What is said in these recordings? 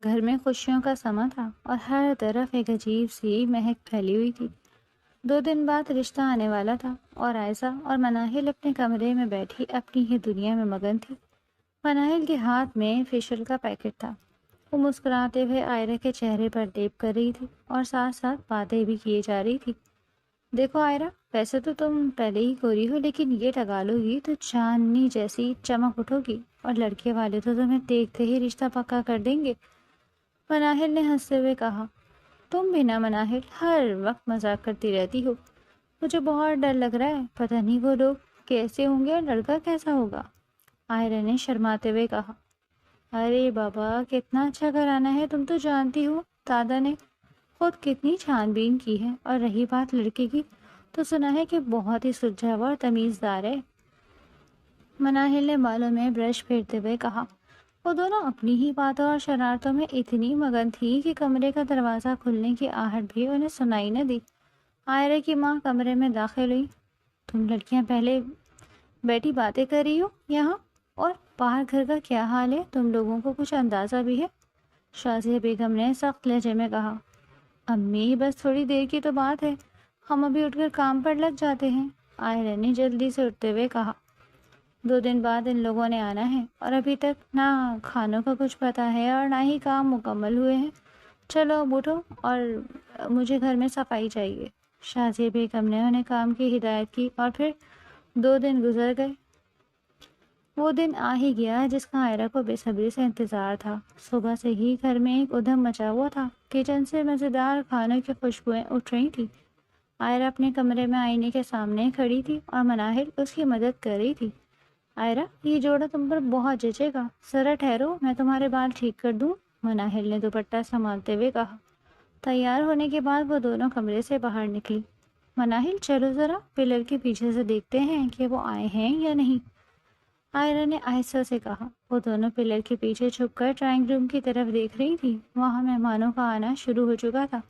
گھر میں خوشیوں کا سما تھا اور ہر طرف ایک عجیب سی مہک پھیلی ہوئی تھی۔ 2 دن بعد رشتہ آنے والا تھا اور عائشہ اور مناہل اپنے کمرے میں بیٹھی اپنی ہی دنیا میں مگن تھی۔ مناہل کے ہاتھ میں فیشل کا پیکٹ تھا۔ وہ مسکراتے ہوئے عائرہ کے چہرے پر ٹیپ کر رہی تھی اور ساتھ ساتھ باتیں بھی کیے جا رہی تھی۔ دیکھو عائرہ، ویسے تو تم پہلے ہی گوری ہو، لیکن یہ لگا لو گی تو چاندنی جیسی چمک اٹھو گی، اور لڑکے والے تو تمہیں دیکھتے ہی رشتہ پکا کر دیں گے۔ مناہل نے ہنستے ہوئے کہا، تم بھی نہ مناہل، ہر وقت مذاق کرتی رہتی ہو۔ مجھے بہت ڈر لگ رہا ہے، پتہ نہیں وہ لوگ کیسے ہوں گے اور لڑکا کیسا ہوگا۔ عائرہ نے شرماتے ہوئے کہا، ارے بابا، کتنا اچھا گھرانہ ہے، تم تو جانتی ہو دادا نے خود کتنی چھان بین کی ہے، اور رہی بات لڑکے کی تو سنا ہے کہ بہت ہی سلجھا ہوا اور تمیزدار ہے۔ مناہل نے بالوں میں برش پھیرتے ہوئے کہا۔ وہ دونوں اپنی ہی باتوں اور شرارتوں میں اتنی مگن تھی کہ کمرے کا دروازہ کھلنے کی آہٹ بھی انہیں سنائی نہ دی۔ عائرہ کی ماں کمرے میں داخل ہوئی۔ تم لڑکیاں پہلے بیٹھی باتیں کر رہی ہو یہاں، اور باہر گھر کا کیا حال ہے، تم لوگوں کو کچھ اندازہ بھی ہے؟ شازیہ بیگم نے سخت لہجے میں کہا۔ امی، بس تھوڑی دیر کی تو بات ہے، ہم ابھی اٹھ کر کام پر لگ جاتے ہیں، عائرہ نے جلدی سے اٹھتے ہوئے کہا۔ 2 دن بعد ان لوگوں نے آنا ہے اور ابھی تک نہ کھانوں کا کچھ پتہ ہے اور نہ ہی کام مکمل ہوئے ہیں۔ چلو اب اٹھو، اور مجھے گھر میں صفائی چاہیے۔ شازیہ بیگم نے انہیں کام کی ہدایت کی اور پھر 2 دن گزر گئے۔ وہ دن آ ہی گیا جس کا عائرہ کو بے صبری سے انتظار تھا۔ صبح سے ہی گھر میں ایک ادھم مچا ہوا تھا۔ کچن سے مزیدار کھانوں کی خوشبوئیں اٹھ رہی تھی۔ عائرہ اپنے کمرے میں آئینے کے سامنے کھڑی تھی اور مناہل اس کی مدد کر رہی تھی۔ عائرہ، یہ جوڑا تم پر بہت جچے گا، ذرا ٹھہرو، میں تمہارے بال ٹھیک کر دوں، مناہل نے دوپٹہ سنبھالتے ہوئے کہا۔ تیار ہونے کے بعد وہ دونوں کمرے سے باہر نکلی۔ مناہل، چلو ذرا پلر کے پیچھے سے دیکھتے ہیں کہ وہ آئے ہیں یا نہیں، عائرہ نے آہستہ سے کہا۔ وہ دونوں پلر کے پیچھے چھپ کر ڈرائنگ روم کی طرف دیکھ رہی تھی۔ وہاں مہمانوں کا آنا شروع ہو چکا تھا۔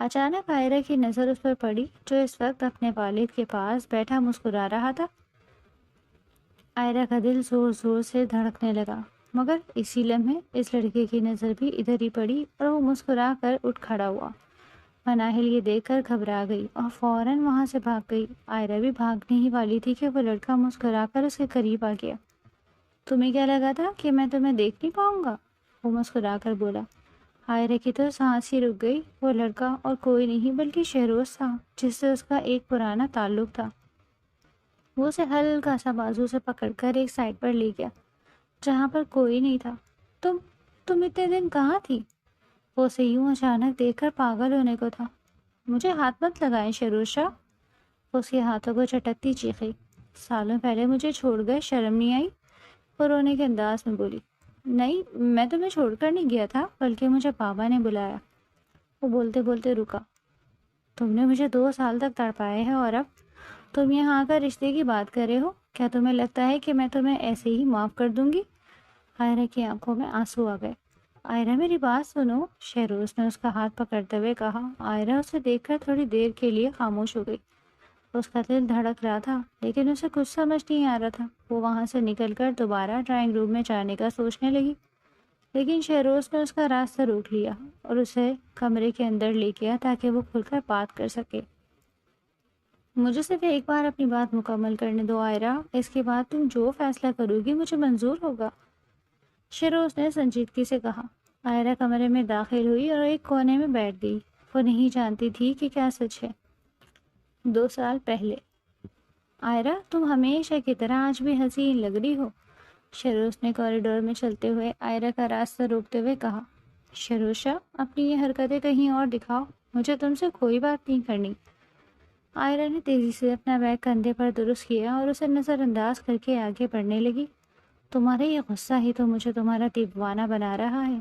اچانک عائرہ کی نظر اس پر پڑی جو اس وقت اپنے والد کے پاس بیٹھا مسکرا رہا تھا۔ عائرہ کا دل زور زور سے دھڑکنے لگا، مگر اسی لمحے اس لڑکے کی نظر بھی ادھر ہی پڑی اور وہ مسکرا کر اٹھ کھڑا ہوا۔ مناہل یہ دیکھ کر گھبرا گئی اور فوراً وہاں سے بھاگ گئی۔ عائرہ بھی بھاگنے ہی والی تھی کہ وہ لڑکا مسکرا کر اس کے قریب آ گیا۔ تمہیں کیا لگا تھا کہ میں تمہیں دیکھ نہیں پاؤں گا؟ وہ مسکرا کر بولا۔ عائرہ کی تو سانس ہی رک گئی۔ وہ لڑکا اور کوئی نہیں بلکہ شہروز تھا، جس سے اس کا ایک پرانا تعلق تھا۔ وہ اسے ہلکا سا بازو سے پکڑ کر ایک سائڈ پر لے گیا جہاں پر کوئی نہیں تھا۔ تم اتنے دن کہاں تھی؟ وہ اسے یوں اچانک دیکھ کر پاگل ہونے کو تھا۔ مجھے ہاتھ مت لگائیں شیروز شاہ، وہ اس کے ہاتھوں کو چٹکتی چیخی۔ سالوں پہلے مجھے چھوڑ گئے، شرم نہیں آئی؟ وہ رونے کے انداز میں بولی۔ نہیں، میں تمہیں چھوڑ کر نہیں گیا تھا، بلکہ مجھے بابا نے بلایا۔ وہ بولتے بولتے رکا۔ تم نے مجھے 2 سال تک تڑپایا ہے اور اب تم یہاں آ کر رشتے کی بات کر رہے ہو؟ کیا تمہیں لگتا ہے کہ میں تمہیں ایسے ہی معاف کر دوں گی؟ عائرہ کی آنکھوں میں آنسو آ گئے۔ عائرہ، میری بات سنو، شہروز نے اس کا ہاتھ پکڑتے ہوئے کہا۔ عائرہ اسے دیکھ کر تھوڑی دیر کے لیے خاموش ہو گئی۔ اس کا دل دھڑک رہا تھا لیکن اسے کچھ سمجھ نہیں آ رہا تھا۔ وہ وہاں سے نکل کر دوبارہ ڈرائنگ روم میں جانے کا سوچنے لگی، لیکن شہروز نے اس کا راستہ روک لیا اور اسے کمرے کے اندر لے گیا تاکہ وہ کھل کر بات کر سکے۔ مجھے صرف ایک بار اپنی بات مکمل کرنے دو عائرہ، اس کے بعد تم جو فیصلہ کرو گی مجھے منظور ہوگا، شہروز نے سنجیدگی سے کہا۔ عائرہ کمرے میں داخل ہوئی اور ایک کونے میں بیٹھ گئی۔ وہ نہیں جانتی تھی کہ کیا سچ ہے۔ 2 سال پہلے۔ عائرہ، تم ہمیشہ کی طرح آج بھی حسین لگ رہی ہو، شہروز نے کوریڈور میں چلتے ہوئے عائرہ کا راستہ روکتے ہوئے کہا۔ شہروز شاہ، اپنی یہ حرکتیں کہیں اور دکھاؤ، مجھے تم سے کوئی بات نہیں کرنی۔ عائرہ نے تیزی سے اپنا بیگ کندھے پر درست کیا اور اسے نظر انداز کر کے آگے بڑھنے لگی۔ تمہارا یہ غصہ ہی تو مجھے تمہارا دیوانہ بنا رہا ہے،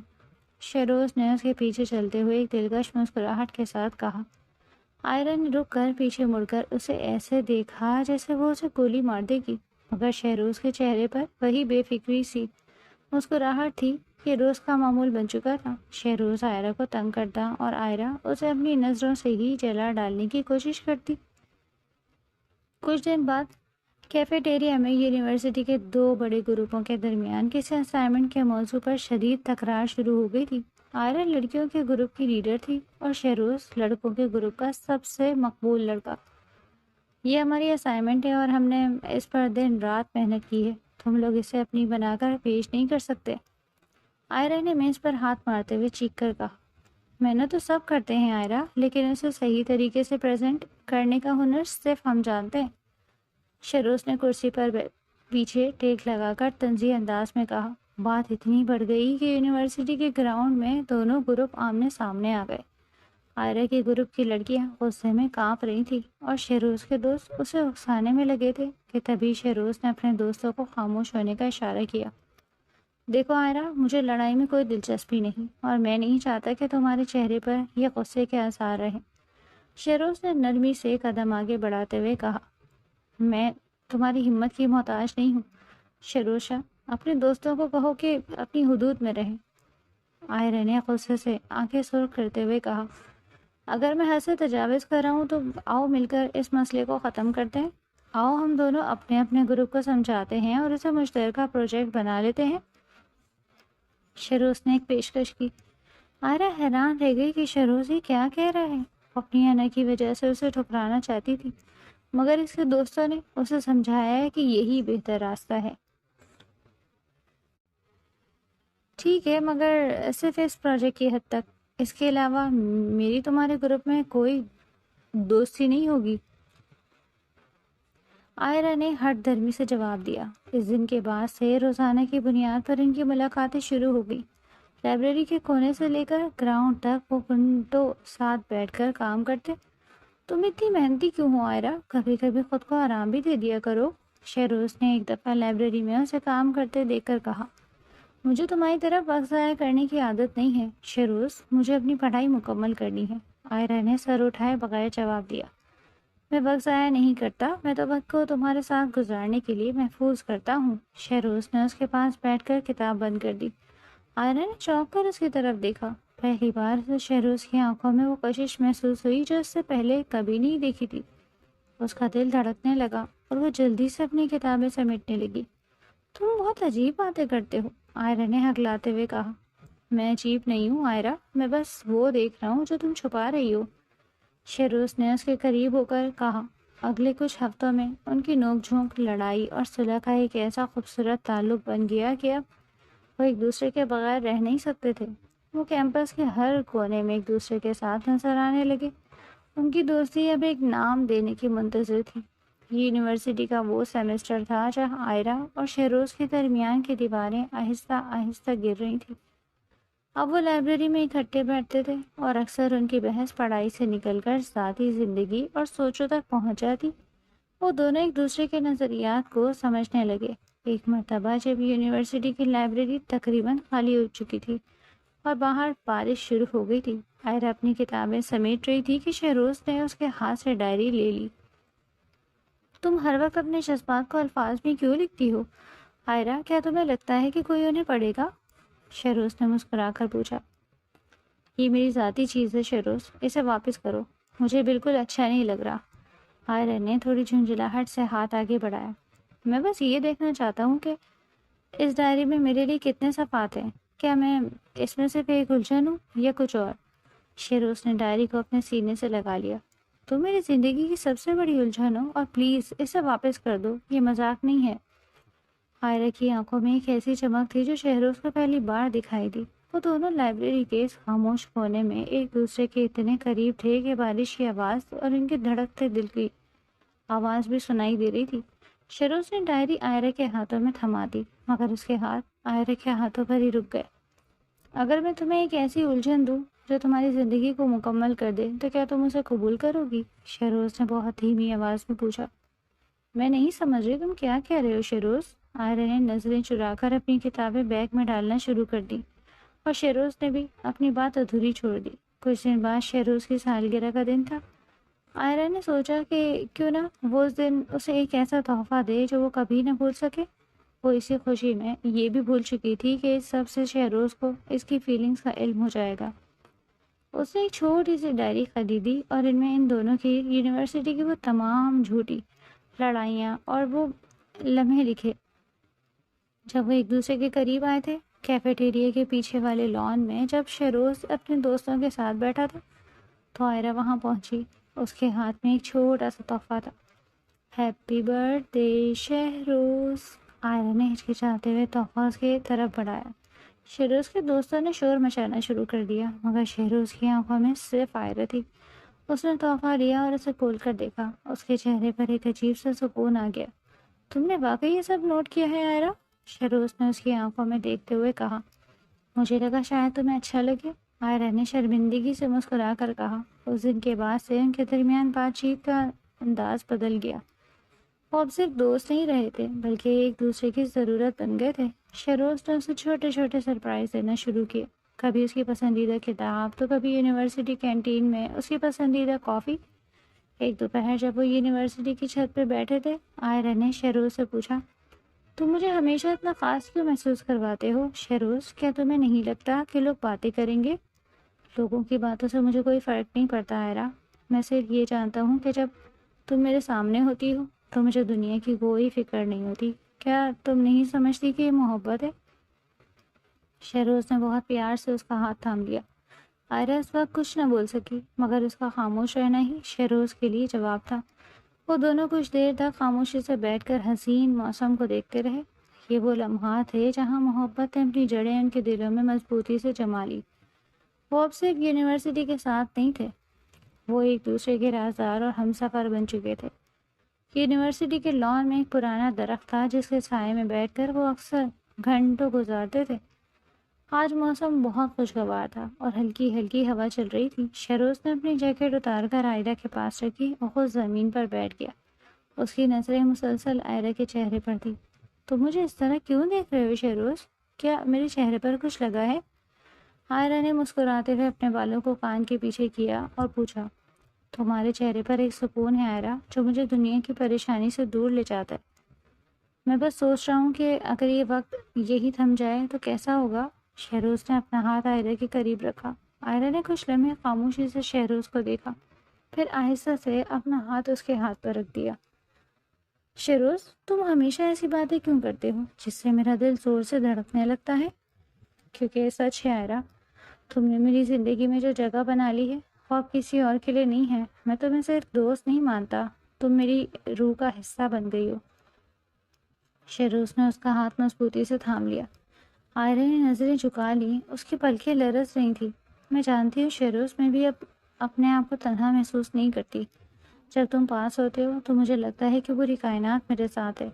شہروز نے اس کے پیچھے چلتے ہوئے ایک دلکش مسکراہٹ کے ساتھ کہا۔ عائرہ نے رک کر پیچھے مڑ کر اسے ایسے دیکھا جیسے وہ اسے گولی مار دے گی، مگر شہروز کے چہرے پر وہی بے فکری سی مسکراہٹ تھی۔ یہ روز کا معمول بن چکا تھا۔ شہروز عائرہ کو تنگ کرتا اور عائرہ اسے اپنی نظروں سے ہی جلا ڈالنے کی کوشش کرتی۔ کچھ دن بعد کیفیٹیریا میں یونیورسٹی کے دو بڑے گروپوں کے درمیان کسی اسائنمنٹ کے موضوع پر شدید تکرار شروع ہو گئی تھی۔ آئرا لڑکیوں کے گروپ کی لیڈر تھی اور شہروز لڑکوں کے گروپ کا سب سے مقبول لڑکا۔ یہ ہماری اسائنمنٹ ہے اور ہم نے اس پر دن رات محنت کی ہے، تم لوگ اسے اپنی بنا کر پیش نہیں کر سکتے۔ آئرا نے میز پر ہاتھ مارتے ہوئے چیخ کر کہا، محنت تو سب کرتے ہیں آئرا، لیکن اسے صحیح طریقے سے پریزنٹ کرنے کا ہنر صرف ہم جانتے ہیں۔ شہروز نے کرسی پر پیچھے ٹیک لگا کر طنزی انداز میں کہا۔ بات اتنی بڑھ گئی کہ یونیورسٹی کے گراؤنڈ میں دونوں گروپ آمنے سامنے آ گئے۔ آئرا کے گروپ کی لڑکیاں غصے میں کانپ رہی تھیں اور شہروز کے دوست اسے اکسانے میں لگے تھے کہ تبھی شہروز نے اپنے دوستوں کو خاموش ہونے کا اشارہ کیا۔ دیکھو آئرا، مجھے لڑائی میں کوئی دلچسپی نہیں اور میں نہیں چاہتا کہ تمہارے چہرے پر یہ غصے کے آثار رہیں۔ شہروز نے نرمی سے قدم آگے بڑھاتے ہوئے کہا، میں تمہاری ہمت کی محتاج نہیں ہوں۔ شروشا، اپنے دوستوں کو کہو کہ اپنی حدود میں رہیں۔ آئرا نے غصے سے آنکھیں سرخ کرتے ہوئے کہا، اگر میں حد سے تجاوز کر رہا ہوں تو آؤ مل کر اس مسئلے کو ختم کرتے ہیں۔ آؤ ہم دونوں اپنے اپنے گروپ کو سمجھاتے ہیں اور اسے مشترکہ پروجیکٹ بنا لیتے ہیں۔ شہروز نے ایک پیشکش کی۔ آئرا حیران رہ گئی کہ شہروز یہ کیا کہہ رہا ہے۔ اپنی انا کی وجہ سے اسے ٹھکرانا چاہتی تھی، مگر اس کے دوستوں نے اسے سمجھایا ہے کہ یہی بہتر راستہ ہے۔ ٹھیک ہے، مگر صرف اس پروجیکٹ کی حد تک، اس کے علاوہ میری تمہارے گروپ میں کوئی دوستی نہیں ہوگی۔ آئرا نے ہٹ دھرمی سے جواب دیا۔ اس دن کے بعد سے روزانہ کی بنیاد پر ان کی ملاقاتیں شروع ہو گئی۔ لائبریری کے کونے سے لے کر گراؤنڈ تک وہ گھنٹوں ساتھ بیٹھ کر کام کرتے۔ تم اتنی محنتی کیوں ہو آئرا؟ کبھی کبھی خود کو آرام بھی دے دیا کرو۔ شہروز نے ایک دفعہ لائبریری میں اسے کام کرتے دیکھ کر کہا، مجھے تمہاری طرف وقت ضائع کرنے کی عادت نہیں ہے شہروز، مجھے اپنی پڑھائی مکمل کرنی ہے۔ آئرا نے سر اٹھائے بغیر جواب دیا، میں وقت ضائع نہیں کرتا، میں تو وقت کو تمہارے ساتھ گزارنے کے لیے محفوظ کرتا ہوں۔ شہروز نے اس کے پاس بیٹھ کر کتاب بند کر دی۔ آئرا نے چونک کر اس کی طرف دیکھا۔ پہلی بار سے شہروز کی آنکھوں میں وہ کشش محسوس ہوئی جو اس سے پہلے کبھی نہیں دیکھی تھی۔ اس کا دل دھڑکنے لگا اور وہ جلدی سے اپنی کتابیں سمیٹنے لگی۔ تم بہت عجیب باتیں کرتے ہو، آئرا نے ہکلاتے ہوئے کہا۔ میں عجیب نہیں ہوں آئرا، میں بس وہ دیکھ رہا ہوں جو تم چھپا رہی ہو۔ شہروز نے اس کے قریب ہو کر کہا۔ اگلے کچھ ہفتوں میں ان کی نوک جھونک، لڑائی اور صلح کا ایک ایسا خوبصورت تعلق بن گیا کہ اب وہ ایک دوسرے کے بغیر رہ نہیں سکتے تھے۔ وہ کیمپس کے ہر کونے میں ایک دوسرے کے ساتھ نظر آنے لگے۔ ان کی دوستی اب ایک نام دینے کی منتظر تھی۔ یونیورسٹی کا وہ سیمسٹر تھا جہاں آئرا اور شہروز کے درمیان کی دیواریں آہستہ آہستہ گر رہی تھیں۔ اب وہ لائبریری میں اکٹھے بیٹھتے تھے اور اکثر ان کی بحث پڑھائی سے نکل کر ذاتی زندگی اور سوچوں تک پہنچ جاتی۔ وہ دونوں ایک دوسرے کے نظریات کو سمجھنے لگے۔ ایک مرتبہ جب یونیورسٹی کی لائبریری تقریباً خالی ہو چکی تھی اور باہر بارش شروع ہو گئی تھی، آئرا اپنی کتابیں سمیٹ رہی تھی کہ شہروز نے اس کے ہاتھ سے ڈائری لے لی۔ تم ہر وقت اپنے جذبات کو الفاظ میں کیوں لکھتی ہو آئرا؟ کیا تمہیں لگتا ہے کہ کوئی انہیں پڑھے گا؟ شہروز نے مسکرا کر پوچھا۔ یہ میری ذاتی چیز ہے شہروز، اسے واپس کرو، مجھے بالکل اچھا نہیں لگ رہا۔ آئرا نے تھوڑی جھنجھلاہٹ سے ہاتھ آگے بڑھایا۔ میں بس یہ دیکھنا چاہتا ہوں کہ اس ڈائری میں میرے لیے کتنے صفحات ہیں، کیا میں اس میں صرف ایک الجھن ہوں یا کچھ اور؟ شہروز نے ڈائری کو اپنے سینے سے لگا لیا۔ تم میری زندگی کی سب سے بڑی الجھن ہو اور پلیز اسے واپس کر دو، یہ مذاق نہیں ہے۔ آئرا کی آنکھوں میں ایک ایسی چمک تھی جو شہروز کو پہلی بار دکھائی دی۔ وہ دونوں لائبریری کے اس خاموش کونے میں ایک دوسرے کے اتنے قریب تھے کہ بارش کی آواز اور ان کے دھڑکتے دل کی آواز بھی سنائی دے رہی تھی۔ شہروز نے ڈائری آئرا کے ہاتھوں میں تھما دی، مگر اس کے ہاتھ آئرا کے ہاتھوں پر ہی رک گئے۔ اگر میں تمہیں ایک ایسی الجھن دوں جو تمہاری زندگی کو مکمل کر دے تو کیا تم اسے قبول کرو گی؟ شہروز نے بہت دھیمی آواز میں پوچھا۔ میں نہیں سمجھ رہی تم کیا کہہ رہے ہو شہروز۔ آئرا نے نظریں چرا کر اپنی کتابیں بیگ میں ڈالنا شروع کر دی اور شہروز نے بھی اپنی بات ادھوری چھوڑ دی۔ کچھ دن بعد شہروز کی سالگرہ کا دن تھا۔ آئرا نے سوچا کہ کیوں نہ وہ اس دن اسے ایک ایسا تحفہ دے جو وہ کبھی نہ بھول سکے۔ وہ اسی خوشی میں یہ بھی بھول چکی تھی کہ اس سب سے شہروز کو اس کی فیلنگز کا علم ہو جائے گا۔ اس نے ایک چھوٹی سی ڈائری خریدی اور ان میں ان دونوں کی یونیورسٹی کی وہ تمام جھوٹی لڑائیاں اور وہ لمحے لکھے۔ جب وہ ایک دوسرے کے قریب آئے تھے کیفیٹیریا کے پیچھے والے لان میں، جب شہروز اپنے دوستوں کے ساتھ بیٹھا تھا تو آئرہ وہاں پہنچی۔ اس کے ہاتھ میں ایک چھوٹا سا تحفہ تھا۔ ہیپی برتھ ڈے شہروز، آئرہ نے ہچکچاتے ہوئے تحفہ اس کی طرف بڑھایا۔ شہروز کے دوستوں نے شور مچانا شروع کر دیا، مگر شہروز کی آنکھوں میں صرف آئرہ تھی۔ اس نے تحفہ لیا اور اسے کھول کر دیکھا۔ اس کے چہرے پر ایک عجیب سا سکون آ گیا۔ تم نے واقعی یہ سب نوٹ کیا ہے آئرہ؟ شہروز نے اس کی آنکھوں میں دیکھتے ہوئے کہا۔ مجھے لگا شاید تمہیں اچھا لگے، آئرہ نے شرمندگی سے مسکرا کر کہا۔ اس دن کے بعد سے ان کے درمیان بات چیت کا انداز بدل گیا۔ وہ اب صرف دوست نہیں رہے تھے بلکہ ایک دوسرے کی ضرورت بن گئے تھے۔ شہروز نے اسے چھوٹے چھوٹے سرپرائز دینا شروع کیے، کبھی اس کی پسندیدہ کتاب تو کبھی یونیورسٹی کینٹین میں اس کی پسندیدہ کافی۔ ایک دوپہر جب وہ یونیورسٹی کی چھت پہ بیٹھے تھے، آئرہ نے شہروز سے پوچھا، تم مجھے ہمیشہ اتنا خاص کیوں محسوس کرواتے ہو شہروز؟ کیا تمہیں نہیں لگتا کہ لوگ باتیں کریں گے؟ لوگوں کی باتوں سے مجھے کوئی فرق نہیں پڑتا آئرہ، میں صرف یہ جانتا ہوں کہ جب تم میرے سامنے ہوتی ہو تو مجھے دنیا کی کوئی فکر نہیں ہوتی۔ کیا تم نہیں سمجھتی کہ یہ محبت ہے؟ شہروز نے بہت پیار سے اس کا ہاتھ تھام لیا۔ آئرہ اس وقت کچھ نہ بول سکی، مگر اس کا خاموش رہنا ہی شہروز کے لیے جواب تھا۔ وہ دونوں کچھ دیر تک خاموشی سے بیٹھ کر حسین موسم کو دیکھتے رہے۔ یہ وہ لمحات تھے جہاں محبت نے اپنی جڑیں ان کے دلوں میں مضبوطی سے جما لی۔ وہ اب صرف یونیورسٹی کے ساتھ نہیں تھے، وہ ایک دوسرے کے رازدار اور ہم سفر بن چکے تھے۔ یونیورسٹی کے لان میں ایک پرانا درخت تھا جس کے سائے میں بیٹھ کر وہ اکثر گھنٹوں گزارتے تھے۔ آج موسم بہت خوشگوار تھا اور ہلکی ہلکی ہوا چل رہی تھی۔ شہروز نے اپنی جیکٹ اتار کر آئرہ کے پاس رکھی اور خود زمین پر بیٹھ گیا۔ اس کی نظریں مسلسل آئرہ کے چہرے پر تھی۔ تم مجھے اس طرح کیوں دیکھ رہے ہو شہروز؟ کیا میرے چہرے پر کچھ لگا ہے؟ آئرہ نے مسکراتے ہوئے اپنے بالوں کو کان کے پیچھے کیا اور پوچھا۔ تمہارے چہرے پر ایک سکون ہے آئرہ جو مجھے دنیا کی پریشانی سے دور لے جاتا ہے۔ میں بس سوچ رہا ہوں کہ اگر یہ وقت یہی تھم جائے تو کیسا ہوگا؟ شہروز نے اپنا ہاتھ آئرہ کے قریب رکھا۔ آئرہ نے کچھ لمحے خاموشی سے شہروز کو دیکھا، پھر آہستہ سے اپنا ہاتھ اس کے ہاتھ پر رکھ دیا۔ شہروز، تم ہمیشہ ایسی باتیں کیوں کرتے ہو جس سے میرا دل زور سے دھڑکنے لگتا ہے؟ کیونکہ یہ سچ ہے آئرہ، تم نے میری زندگی میں جو جگہ بنا لی ہے وہ اب کسی اور کے لیے نہیں ہے۔ میں تمہیں صرف دوست نہیں مانتا، تم میری روح کا حصہ بن گئی ہو۔ شہروز نے اس کا ہاتھ مضبوطی سے تھام لیا۔ آئرہ نے نظریں جھکا لیں، اس کی پلکیں لرز رہی تھیں۔ میں جانتی ہوں شہروز، میں بھی اب اپنے آپ کو تنہا محسوس نہیں کرتی۔ جب تم پاس ہوتے ہو تو مجھے لگتا ہے کہ پوری کائنات میرے ساتھ ہے۔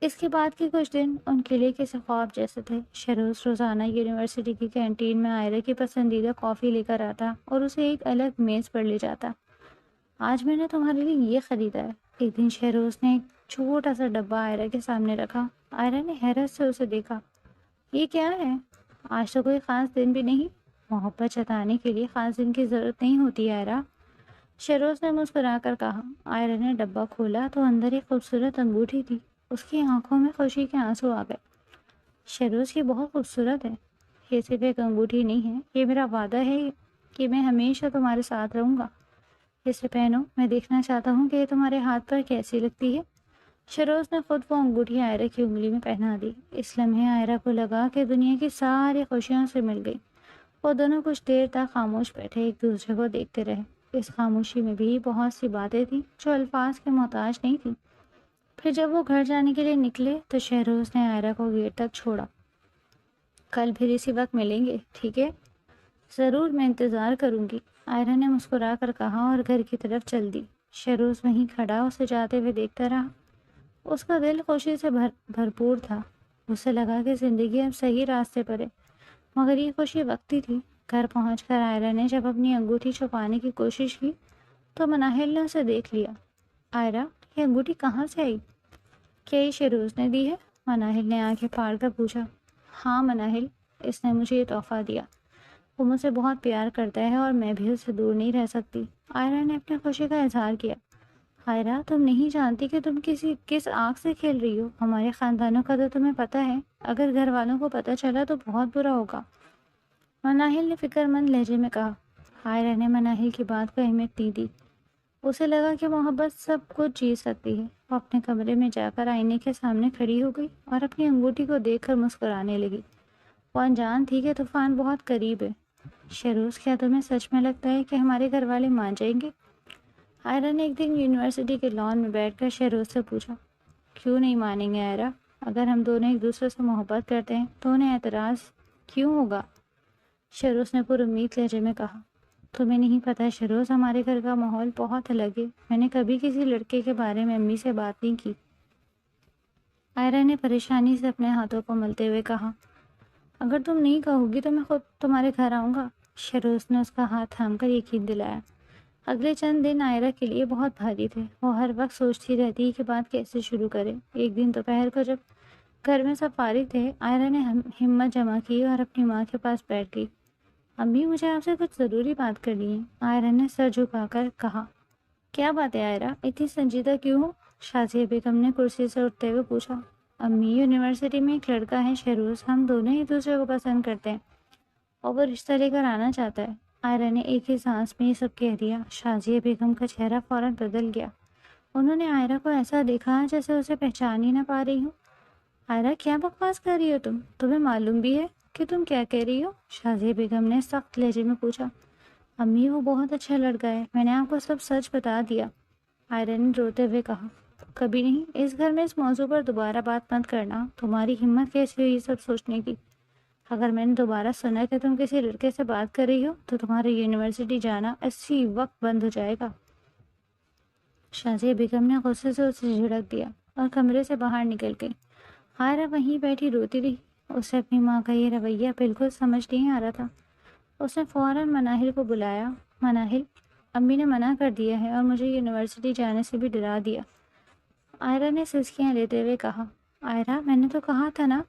اس کے بعد کے کچھ دن ان کے لیے کسی خواب جیسے تھے۔ شہروز روزانہ یونیورسٹی کی کینٹین میں آئرہ کی پسندیدہ کافی لے کر آتا اور اسے ایک الگ میز پر لے جاتا۔ آج میں نے تمہارے لیے یہ خریدا ہے، ایک دن شہروز نے ایک چھوٹا سا ڈبہ آئرہ کے سامنے رکھا۔ آئرہ نے حیرت سے اسے دیکھا۔ یہ کیا ہے؟ آج تو کوئی خاص دن بھی نہیں۔ محبت جتانے کے لیے خاص دن کی ضرورت نہیں ہوتی آئرہ، شہروز نے مسکرا کر کہا۔ آئرہ نے ڈبہ کھولا تو اندر ایک خوبصورت انگوٹھی تھی۔ اس کی آنکھوں میں خوشی کے آنسو آ گئے۔ شہروز، یہ بہت خوبصورت ہے۔ یہ صرف ایک انگوٹھی نہیں ہے، یہ میرا وعدہ ہے کہ میں ہمیشہ تمہارے ساتھ رہوں گا۔ اسے پہنو، میں دیکھنا چاہتا ہوں کہ یہ تمہارے ہاتھ پر کیسی لگتی ہے۔ شہروز نے خود وہ انگوٹھی آئرہ کی انگلی میں پہنا دی۔ اس لمحے آئرہ کو لگا کہ دنیا کی ساری خوشیوں سے مل گئی۔ وہ دونوں کچھ دیر تک خاموش بیٹھے ایک دوسرے کو دیکھتے رہے۔ اس خاموشی میں بھی بہت سی باتیں تھیں جو الفاظ کے محتاج نہیں تھیں۔ پھر جب وہ گھر جانے کے لیے نکلے تو شہروز نے آئرہ کو گیٹ تک چھوڑا۔ کل پھر اسی وقت ملیں گے، ٹھیک ہے؟ ضرور، میں انتظار کروں گی، آئرہ نے مسکرا کر کہا اور گھر کی طرف چل دی۔ شہروز وہیں کھڑا اسے جاتے ہوئے دیکھتا رہا۔ اس کا دل خوشی سے بھرپور تھا۔ اسے لگا کہ زندگی اب صحیح راستے پر ہے، مگر یہ خوشی وقتی تھی۔ گھر پہنچ کر آئرہ نے جب اپنی انگوٹھی چھپانے کی کوشش کی تو مناہل نے اسے دیکھ لیا۔ آئرہ، یہ انگوٹھی کہاں سے آئی؟ کیا یہ شہروز نے دی ہے؟ مناہل نے آنکھیں پھاڑ کر پوچھا۔ ہاں مناہل، اس نے مجھے یہ تحفہ دیا۔ وہ مجھ سے بہت پیار کرتا ہے اور میں بھی اس سے دور نہیں رہ سکتی۔ آئرہ نے اپنی خوشی کا اظہار کیا۔ آئرہ، تم نہیں جانتی کہ تم کس آنکھ سے کھیل رہی ہو۔ ہمارے خاندانوں کا تو تمہیں پتہ ہے، اگر گھر والوں کو پتہ چلا تو بہت برا ہوگا، مناہل نے فکر مند لہجے میں کہا۔ آئرہ نے مناہل کی بات کو اہمیت نہیں دی۔ اسے لگا کہ محبت سب کچھ جیت سکتی ہے وہ اپنے کمرے میں جا کر آئینے کے سامنے کھڑی ہو گئی اور اپنی انگوٹھی کو دیکھ کر مسکرانے لگی۔ وہ انجان تھی کہ طوفان بہت قریب ہے۔ شہروز، کیا تمہیں سچ میں لگتا ہے کہ ہمارے گھر والے مان جائیں گے؟ آئرا نے ایک دن یونیورسٹی کے لان میں بیٹھ کر شہروز سے پوچھا۔ کیوں نہیں مانیں گے آئرا؟ اگر ہم دونوں ایک دوسرے سے محبت کرتے ہیں تو انہیں اعتراض کیوں ہوگا؟ شہروز نے پر امید لہجے میں کہا۔ تمہیں نہیں پتہ شہروز، ہمارے گھر کا ماحول بہت الگ ہے۔ میں نے کبھی کسی لڑکے کے بارے میں امی سے بات نہیں کی۔ آئرا نے پریشانی سے اپنے ہاتھوں کو ملتے ہوئے کہا۔ اگر تم نہیں کہو گی تو میں خود تمہارے گھر آؤں گا۔ شہروز نے اس کا ہاتھ تھام کر یقین دلایا۔ اگلے چند دن آئرا کے لیے بہت بھاری تھے۔ وہ ہر وقت سوچتی رہتی کہ بات کیسے شروع کرے۔ ایک دن دوپہر کو جب گھر میں سب فارغ تھے، آئرا نے ہمت جمع کی اور اپنی ماں کے پاس بیٹھ گئی۔ امی، مجھے آپ سے کچھ ضروری بات کرنی ہے، آئرا نے سر جھکا کر کہا۔ کیا بات ہے آئرا؟ اتنی سنجیدہ کیوں ہو؟ شازیہ بیگم نے کرسی سے اٹھتے ہوئے پوچھا۔ امی، یونیورسٹی میں ایک لڑکا ہے شہروز، ہم دونوں ایک دوسرے کو پسند کرتے ہیں اور وہ رشتہ لے کر آنا چاہتا ہے۔ آئرا نے ایک ہی سانس میں یہ سب کہہ دیا۔ شازیہ بیگم کا چہرہ فوراً بدل گیا۔ انہوں نے آئرا کو ایسا دیکھا جیسے اسے پہچان ہی نہ پا رہی ہوں۔ آئرا، کیا بکواس کر رہی ہو تم؟ تمہیں معلوم بھی ہے کہ تم کیا کہہ رہی ہو؟ شازیہ بیگم نے سخت لہجے میں پوچھا۔ امی، وہ بہت اچھا لڑکا ہے، میں نے آپ کو سب سچ بتا دیا، آئرا نے روتے ہوئے کہا۔ کبھی نہیں، اس گھر میں اس موضوع پر دوبارہ بات مت کرنا۔ تمہاری ہمت کیسے ہوئی یہ سب سوچنے کی؟ اگر میں نے دوبارہ سنا کہ تم کسی لڑکے سے بات کر رہی ہو تو تمہارا یونیورسٹی جانا اسی وقت بند ہو جائے گا۔ شازیہ بیگم نے غصے سے اسے جھڑک دیا اور کمرے سے باہر نکل گئی۔ آئرا وہیں بیٹھی روتی رہی۔ اسے اپنی ماں کا یہ رویہ بالکل سمجھ نہیں آ رہا تھا۔ اس نے فوراً مناہل کو بلایا۔ مناہل، امی نے منع کر دیا ہے اور مجھے یونیورسٹی جانے سے بھی ڈرا دیا، آئرا نے سسکیاں لیتے ہوئے کہا۔ آئرا، میں نے تو کہا تھا نا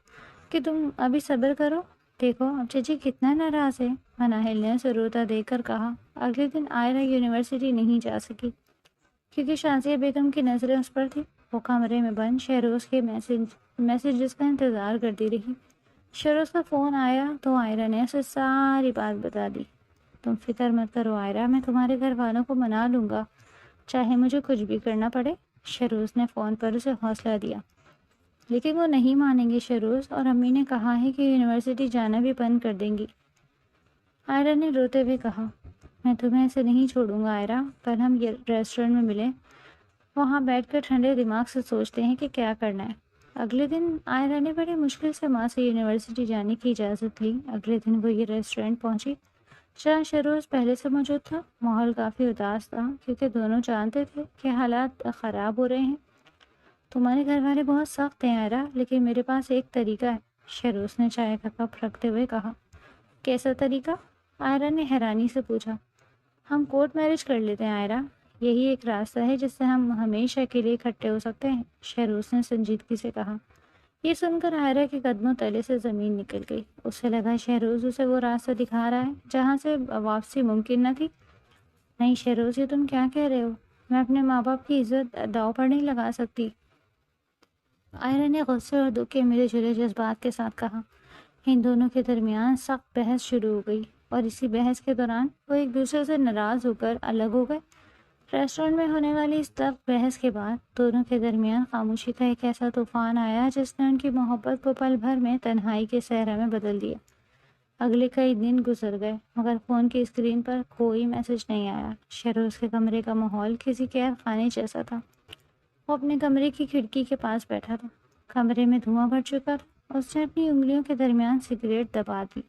کہ تم ابھی صبر کرو۔ دیکھو اب چچی کتنا ناراض ہے، مناہل نے اسے روتا دیکھ کر کہا۔ اگلے دن آئرا یونیورسٹی نہیں جا سکی کیونکہ شازیہ بیگم کی نظریں اس پر تھیں۔ وہ کمرے میں بند شہروز کے میسیجز کا انتظار کرتی رہی۔ شہروز کا فون آیا تو آئرا نے اسے ساری بات بتا دی۔ تم فکر مت کرو آئرا، میں تمہارے گھر والوں کو منا لوں گا، چاہے مجھے کچھ بھی کرنا پڑے، شہروز نے فون پر اسے حوصلہ دیا۔ لیکن وہ نہیں مانیں گے شہروز، اور امی نے کہا ہے کہ یونیورسٹی جانا بھی بند کر دیں گی، آئرا نے روتے ہوئے کہا۔ میں تمہیں ایسے نہیں چھوڑوں گا آئرا، کل ہم ریسٹورنٹ میں ملیں، وہاں بیٹھ کر ٹھنڈے دماغ سے سوچتے ہیں کہ کیا کرنا ہے۔ اگلے دن آئرا نے بڑی مشکل سے ماں سے یونیورسٹی جانے کی اجازت لی۔ اگلے دن وہ یہ ریسٹورنٹ پہنچی جہاں شہروز پہلے سے موجود تھا۔ ماحول کافی اداس تھا کیونکہ دونوں جانتے تھے کہ حالات خراب ہو رہے ہیں۔ تمہارے گھر والے بہت سخت ہیں آئرا، لیکن میرے پاس ایک طریقہ ہے، شہروز نے چائے کا کپ رکھتے ہوئے کہا۔ کیسا طریقہ؟ آئرا نے حیرانی سے پوچھا۔ ہم کورٹ میرج کر لیتے ہیں آئرا، یہی ایک راستہ ہے جس سے ہم ہمیشہ کے لیے اکٹھے ہو سکتے ہیں، شہروز نے سنجیدگی سے کہا۔ یہ سن کر آئرا کے قدموں تلے سے زمین نکل گئی۔ اسے لگا شہروز اسے وہ راستہ دکھا رہا ہے جہاں سے واپسی ممکن نہ تھی۔ نہیں شہروز، یہ تم کیا کہہ رہے ہو؟ میں اپنے ماں باپ کی عزت داؤ پر نہیں لگا سکتی، آئرا نے غصے اور دکھ کے ملے جلے جذبات کے ساتھ کہا۔ ان دونوں کے درمیان سخت بحث شروع ہو گئی اور اسی بحث کے دوران وہ ایک دوسرے سے ناراض ہو کر الگ ہو گئے۔ ریسٹورنٹ میں ہونے والی اس سخت بحث کے بعد دونوں کے درمیان خاموشی کا ایک ایسا طوفان آیا جس نے ان کی محبت کو پل بھر میں تنہائی کے صحرا میں بدل دیا۔ اگلے کئی دن گزر گئے مگر فون کی اسکرین پر کوئی میسج نہیں آیا۔ شہروز کے کمرے کا ماحول کسی قید خانے جیسا تھا۔ وہ اپنے کمرے کی کھڑکی کے پاس بیٹھا تھا۔ کمرے میں دھواں بھر چکا تھا۔ اس نے اپنی انگلیوں کے درمیان سگریٹ دبا دی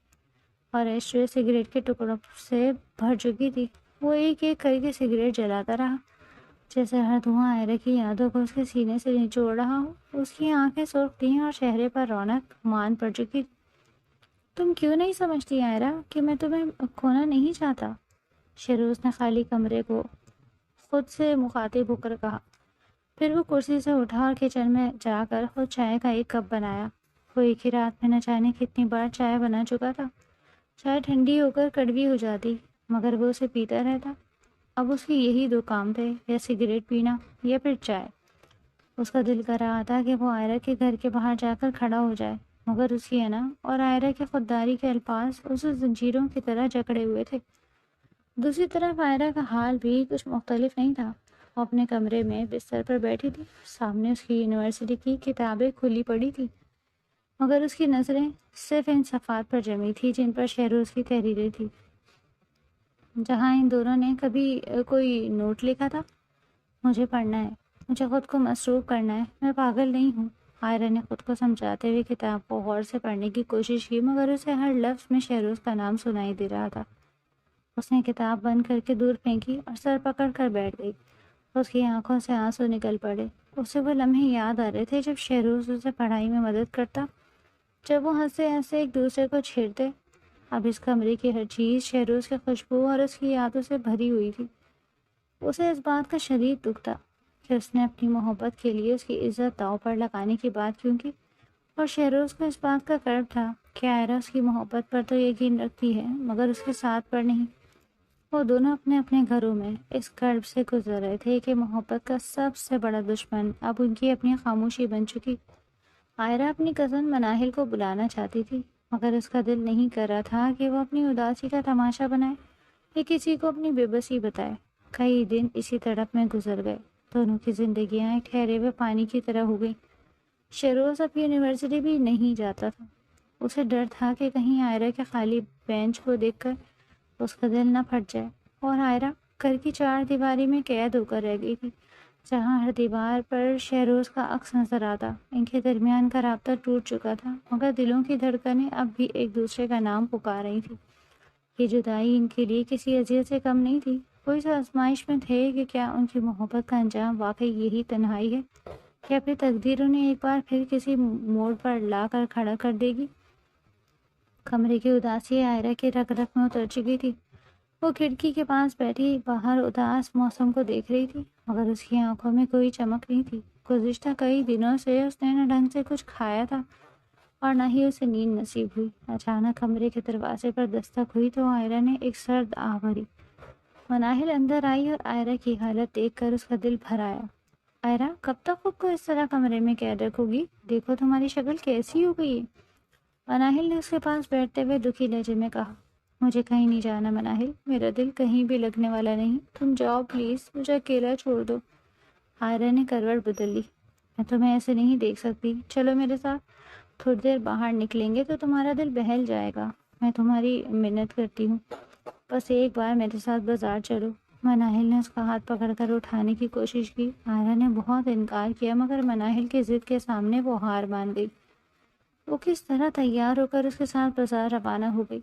اور ایشٹرے سگریٹ کے ٹکڑوں سے بھر چکی تھی۔ وہ ایک ایک کر کے سگریٹ جلاتا رہا جیسے ہر دھواں آئرا کی یادوں کو اس کے سینے سے نچوڑ رہا ہو۔ اس کی آنکھیں سرخ تھیں اور چہرے پر رونق مان پڑ چکی۔ تم کیوں نہیں سمجھتی آئرا کہ میں تمہیں کھونا نہیں چاہتا، شہروز نے خالی کمرے کو خود سے مخاطب ہو کر کہا۔ پھر وہ کرسی سے اٹھا اور کچن میں جا کر خود چائے کا ایک کپ بنایا۔ وہ ایک ہی رات میں نہ جانے کتنی بار چائے بنا چکا تھا۔ چائے ٹھنڈی ہو کر کڑوی ہو جاتی مگر وہ اسے پیتا رہتا۔ اب اس کی یہی دو کام تھے، یا سگریٹ پینا یا پھر چائے۔ اس کا دل کر رہا تھا کہ وہ آئرا کے گھر کے باہر جا کر کھڑا ہو جائے مگر اس کی انا اور آئرا کی خودداری کے الفاظ اسے زنجیروں کی طرح جکڑے ہوئے تھے۔ دوسری طرف آئرا کا حال بھی کچھ مختلف نہیں تھا۔ وہ اپنے کمرے میں بستر پر بیٹھی تھی، سامنے اس کی یونیورسٹی کی کتابیں کھلی پڑی تھی، مگر اس کی نظریں صرف ان صفحات پر جمی تھی جن پر شہروز کی تحریریں تھی، جہاں ان دونوں نے کبھی کوئی نوٹ لکھا تھا: مجھے پڑھنا ہے، مجھے خود کو مصروف کرنا ہے، میں پاگل نہیں ہوں۔ عائرہ نے خود کو سمجھاتے ہوئے کتاب کو غور سے پڑھنے کی کوشش کی، مگر اسے ہر لفظ میں شہروز کا نام سنائی دے رہا تھا۔ اس نے کتاب بند کر کے دور پھینکی اور سر پکڑ کر بیٹھ گئی۔ اس کی آنکھوں سے آنسو نکل پڑے۔ اسے وہ لمحے یاد آ رہے تھے جب شہروز اسے پڑھائی میں مدد کرتا، جب وہ ہنستے ہنستے ایک دوسرے کو چھیڑتے۔ اب اس کمرے کی ہر چیز شہروز کی خوشبو اور اس کی یادوں سے بھری ہوئی تھی۔ اسے اس بات کا شدید دکھ تھا کہ اس نے اپنی محبت کے لیے اس کی عزت داؤ پر لگانے کی بات کیوں کی، اور شہروز کو اس بات کا کرب تھا کہ عائرہ اس کی محبت پر تو یقین رکھتی ہے مگر اس کے ساتھ پر نہیں۔ وہ دونوں اپنے اپنے گھروں میں اس کرب سے گزر رہے تھے کہ محبت کا سب سے بڑا دشمن اب ان کی اپنی خاموشی بن چکی۔ عائرہ اپنی کزن مناہل کو بلانا چاہتی تھی، مگر اس کا دل نہیں کر رہا تھا کہ وہ اپنی اداسی کا تماشا بنائے یا کسی کو اپنی بے بسی بتائے۔ کئی دن اسی تڑپ میں گزر گئے، دونوں کی زندگیاں ایک ٹھہرے ہوئے پانی کی طرح ہو گئی۔ شہروز اب یونیورسٹی بھی نہیں جاتا تھا۔ اسے ڈر تھا کہ کہیں عائرہ کے خالی بینچ کو دیکھ کر اس کا دل نہ پھٹ جائے، اور عائرہ گھر کی چار دیواری میں قید ہو کر رہ گئی تھی، جہاں ہر دیوار پر شہروز کا عکس نظر آتا۔ ان کے درمیان کا رابطہ ٹوٹ چکا تھا، مگر دلوں کی دھڑکنیں اب بھی ایک دوسرے کا نام پکار رہی تھی۔ یہ جدائی ان کے لیے کسی اذیت سے کم نہیں تھی۔ کوئی سا آزمائش میں تھے کہ کیا ان کی محبت کا انجام واقعی یہی تنہائی ہے، کہ اپنی تقدیر انہیں ایک بار پھر کسی موڑ پر لا کر کھڑا کر دے گی۔ کمرے کی اداسی عائرہ کی رگ رگ میں اتر چکی تھی۔ وہ کھڑکی کے پاس بیٹھی باہر اداس موسم کو دیکھ رہی تھی، مگر اس کی آنکھوں میں کوئی چمک نہیں تھی۔ گزشتہ کئی دنوں سے اس نے نہ ڈھنگ سے کچھ کھایا تھا اور نہ ہی اسے نیند نصیب ہوئی۔ اچانک کمرے کے دروازے پر دستک ہوئی تو عائرہ نے ایک سرد آہ بھری۔ مناہل اندر آئی اور عائرہ کی حالت دیکھ کر اس کا دل بھر آیا۔ عائرہ، کب تک خود کو اس طرح کمرے میں قید رکھو گی؟ دیکھو تمہاری شکل کیسی ہو گئی ہے۔ مناہل نے اس کے پاس بیٹھتے ہوئے دکھی لہجے میں کہا، مجھے کہیں نہیں جانا مناہل، میرا دل کہیں بھی لگنے والا نہیں، تم جاؤ پلیز، مجھے اکیلا چھوڑ دو۔ عائرہ نے کروٹ بدل لی۔ میں تمہیں ایسے نہیں دیکھ سکتی، چلو میرے ساتھ، تھوڑی دیر باہر نکلیں گے تو تمہارا دل بہل جائے گا، میں تمہاری منت کرتی ہوں، بس ایک بار میرے ساتھ بازار چلو۔ مناہل نے اس کا ہاتھ پکڑ کر اٹھانے کی کوشش کی۔ عائرہ نے بہت انکار کیا، مگر مناہل کی ضد کے سامنے وہ ہار مان گئی۔ وہ کس طرح تیار ہو کر اس کے ساتھ بازار روانہ ہو گئی۔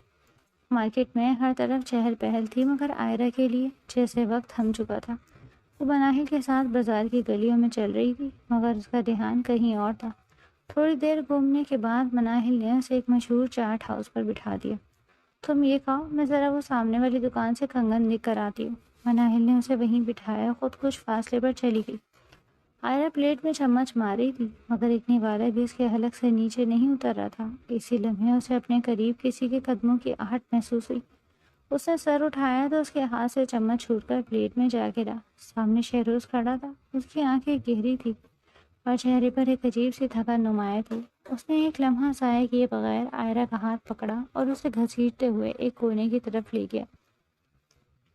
مارکیٹ میں ہر طرف چہل پہل تھی، مگر عائرہ کے لیے جیسے وقت تھم چکا تھا۔ وہ مناہل کے ساتھ بازار کی گلیوں میں چل رہی تھی، مگر اس کا دھیان کہیں اور تھا۔ تھوڑی دیر گھومنے کے بعد مناہل نے اسے ایک مشہور چاٹ ہاؤس پر بٹھا دیا۔ تم یہ کھاؤ، میں ذرا وہ سامنے والی دکان سے کنگن لے کر آتی ہوں۔ مناہل نے اسے وہیں بٹھایا، خود کچھ فاصلے پر چلی گئی۔ عائرہ پلیٹ میں چمچ مار رہی تھی، مگر اتنی والا بھی اس کے حلق سے نیچے نہیں اتر رہا تھا۔ اسی لمحے اسے اپنے قریب کسی کے قدموں کی آہٹ محسوس ہوئی۔ اس نے سر اٹھایا تو اس کے ہاتھ سے چمچ چھوٹ کر پلیٹ میں جا گرا۔ سامنے شہروز کھڑا تھا، اس کی آنکھیں گہری تھی اور چہرے پر ایک عجیب سی تھکن نمایاں تھی۔ اس نے ایک لمحہ ضائع کیے بغیر عائرہ کا ہاتھ پکڑا اور اسے گھسیٹتے ہوئے ایک کونے کی طرف لے گیا۔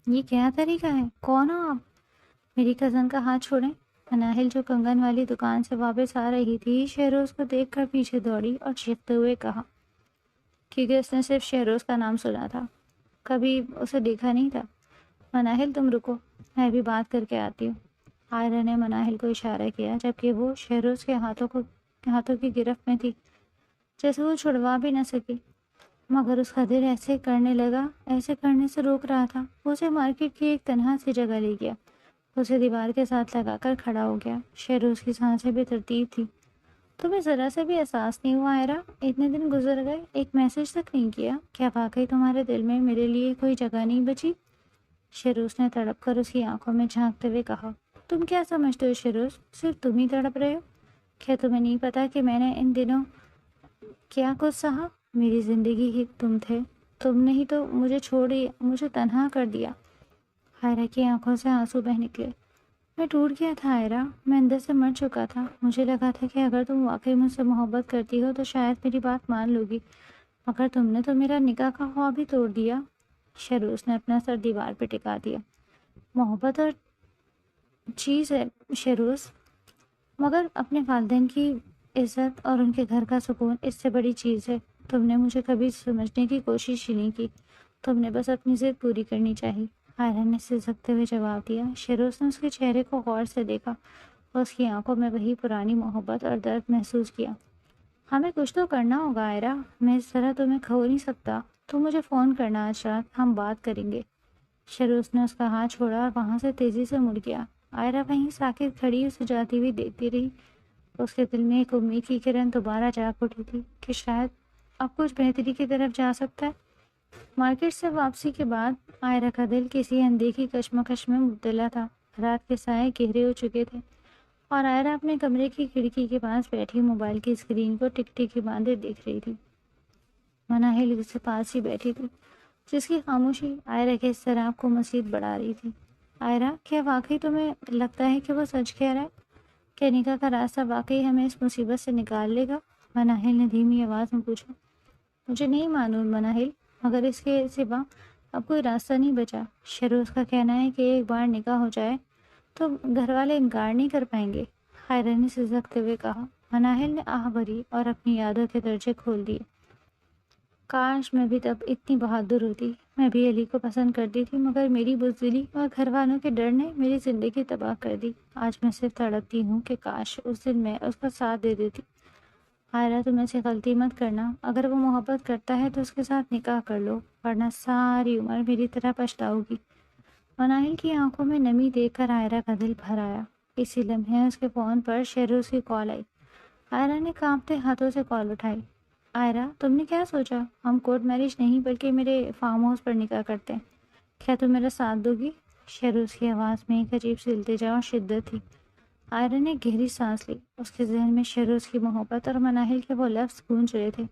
یہ کیا طریقہ ہے؟ کون ہو آپ؟ میری کزن کا ہاتھ چھوڑیں۔ مناہل جو کنگن والی دکان سے واپس آ رہی تھی، شہروز کو دیکھ کر پیچھے دوڑی اور چیختے ہوئے کہا، کیونکہ اس نے صرف شہروز کا نام سنا تھا، کبھی اسے دیکھا نہیں تھا۔ مناہل تم رکو، میں بھی بات کر کے آتی ہوں۔ عائرہ نے مناہل کو اشارہ کیا، جبکہ وہ شہروز کے ہاتھوں کی گرفت میں تھی، جیسے وہ چھڑوا بھی نہ سکی۔ مگر اس کا دل ایسے کرنے لگا، ایسے کرنے سے روک رہا تھا۔ وہ اسے مارکیٹ کی ایک تنہا سی جگہ لے گیا، اسے دیوار کے ساتھ لگا کر کھڑا ہو گیا۔ شہروز کی سانسیں بھی ترتیب تھی۔ تمہیں ذرا سے بھی احساس نہیں ہوا عائرہ؟ اتنے دن گزر گئے، ایک میسج تک نہیں کیا، کیا واقعی تمہارے دل میں میرے لیے کوئی جگہ نہیں بچی؟ شہروز نے تڑپ کر اس کی آنکھوں میں جھانکتے ہوئے کہا، تم کیا سمجھتے ہو شہروز، صرف تم ہی تڑپ رہے ہو؟ کیا تمہیں نہیں پتا کہ میں نے ان دنوں کیا کچھ سہا؟ میری زندگی ہی تم تھے، تم نے ہی تو مجھے تنہا کر دیا۔ عائرہ کی آنکھوں سے آنسو بہہ نکلے۔ میں ٹوٹ گیا تھا عائرہ، میں اندر سے مر چکا تھا۔ مجھے لگا تھا کہ اگر تم واقعی مجھ سے محبت کرتی ہو تو شاید میری بات مان لو گی، مگر تم نے تو میرا نکاح کا خواب ہی توڑ دیا۔ شہروز نے اپنا سر دیوار پہ ٹکا دیا۔ محبت اور چیز ہے شہروز، مگر اپنے والدین کی عزت اور ان کے گھر کا سکون اس سے بڑی چیز ہے۔ تم نے مجھے کبھی سمجھنے کی کوشش ہی نہیں کی، تم نے بس اپنی ضد پوری کرنی چاہی، آئرہ نے سسکتے ہوئے جواب دیا۔ شہروز نے اس کے چہرے کو غور سے دیکھا اور اس کی آنکھوں میں وہی پرانی محبت اور درد محسوس کیا۔ ہمیں کچھ تو کرنا ہوگا آئرہ، میں اس طرح تمہیں کھو نہیں سکتا، تم مجھے فون کرنا آج رات، ہم بات کریں گے۔ شہروز نے اس کا ہاتھ چھوڑا اور وہاں سے تیزی سے مڑ گیا۔ آئرہ وہیں ساکت کھڑی اسے جاتی ہوئی دیکھتی رہی۔ اس کے دل میں ایک امید کی کرن دوبارہ جاگ اٹھی تھی کہ شاید اب کچھ بہتری کی طرف جا سکتا ہے۔ مارکیٹ سے واپسی کے بعد آئرہ کا دل کسی اندیکھی کشمکش میں مبتلا تھا۔ رات کے سائے گہرے ہو چکے تھے اور آئرہ اپنے کمرے کی کھڑکی کے پاس بیٹھی موبائل کی اسکرین کو ٹک ٹکی باندھے دیکھ رہی تھی۔ مناہل اس کے پاس ہی بیٹھی تھی، جس کی خاموشی آئرہ کے اضطراب کو مزید بڑھا رہی تھی۔ آئرہ، کیا واقعی تمہیں لگتا ہے کہ وہ سچ کہہ رہا ہے؟ کیا نکاح کا راستہ واقعی ہمیں اس مصیبت سے نکال لے گا؟ مناہل نے دھیمی آواز میں پوچھا۔ مجھے نہیں معلوم مناہل، مگر اس کے سوا اب کوئی راستہ نہیں بچا۔ شہروز کا کہنا ہے کہ ایک بار نکاح ہو جائے تو گھر والے انکار نہیں کر پائیں گے، آئرہ نے سسکتے ہوئے کہا۔ مناہل نے آہ بھری اور اپنی یادوں کے درجے کھول دیے۔ کاش میں بھی تب اتنی بہادر ہوتی، میں بھی علی کو پسند کرتی تھی، مگر میری بزدلی اور گھر والوں کے ڈر نے میری زندگی تباہ کر دی۔ آج میں صرف تڑپتی ہوں کہ کاش اس دن میں اس کا ساتھ دے دیتی۔ آئرہ، تم ایسی غلطی مت کرنا، اگر وہ محبت کرتا ہے تو اس کے ساتھ نکاح کر لو، ورنہ ساری عمر میری طرح پچھتاؤ گی۔ مناہل کی آنکھوں میں نمی دیکھ کر آئرہ کا دل بھر آیا۔ اسی لمحے اس کے فون پر شہروز کی کال آئی۔ آئرہ نے کانپتے ہاتھوں سے کال اٹھائی۔ آئرہ، تم نے کیا سوچا؟ ہم کورٹ میرج نہیں بلکہ میرے فارم ہاؤس پر نکاح کرتے ہیں، کیا تم میرا ساتھ دو گی؟ شہروز کی آواز میں ایک عجیب سی التجا اور شدت تھی۔ آئرہ نے گہری سانس لی، اس کے ذہن میں شہروز کی محبت اور مناہل کے وہ لفظ گونج رہے تھے۔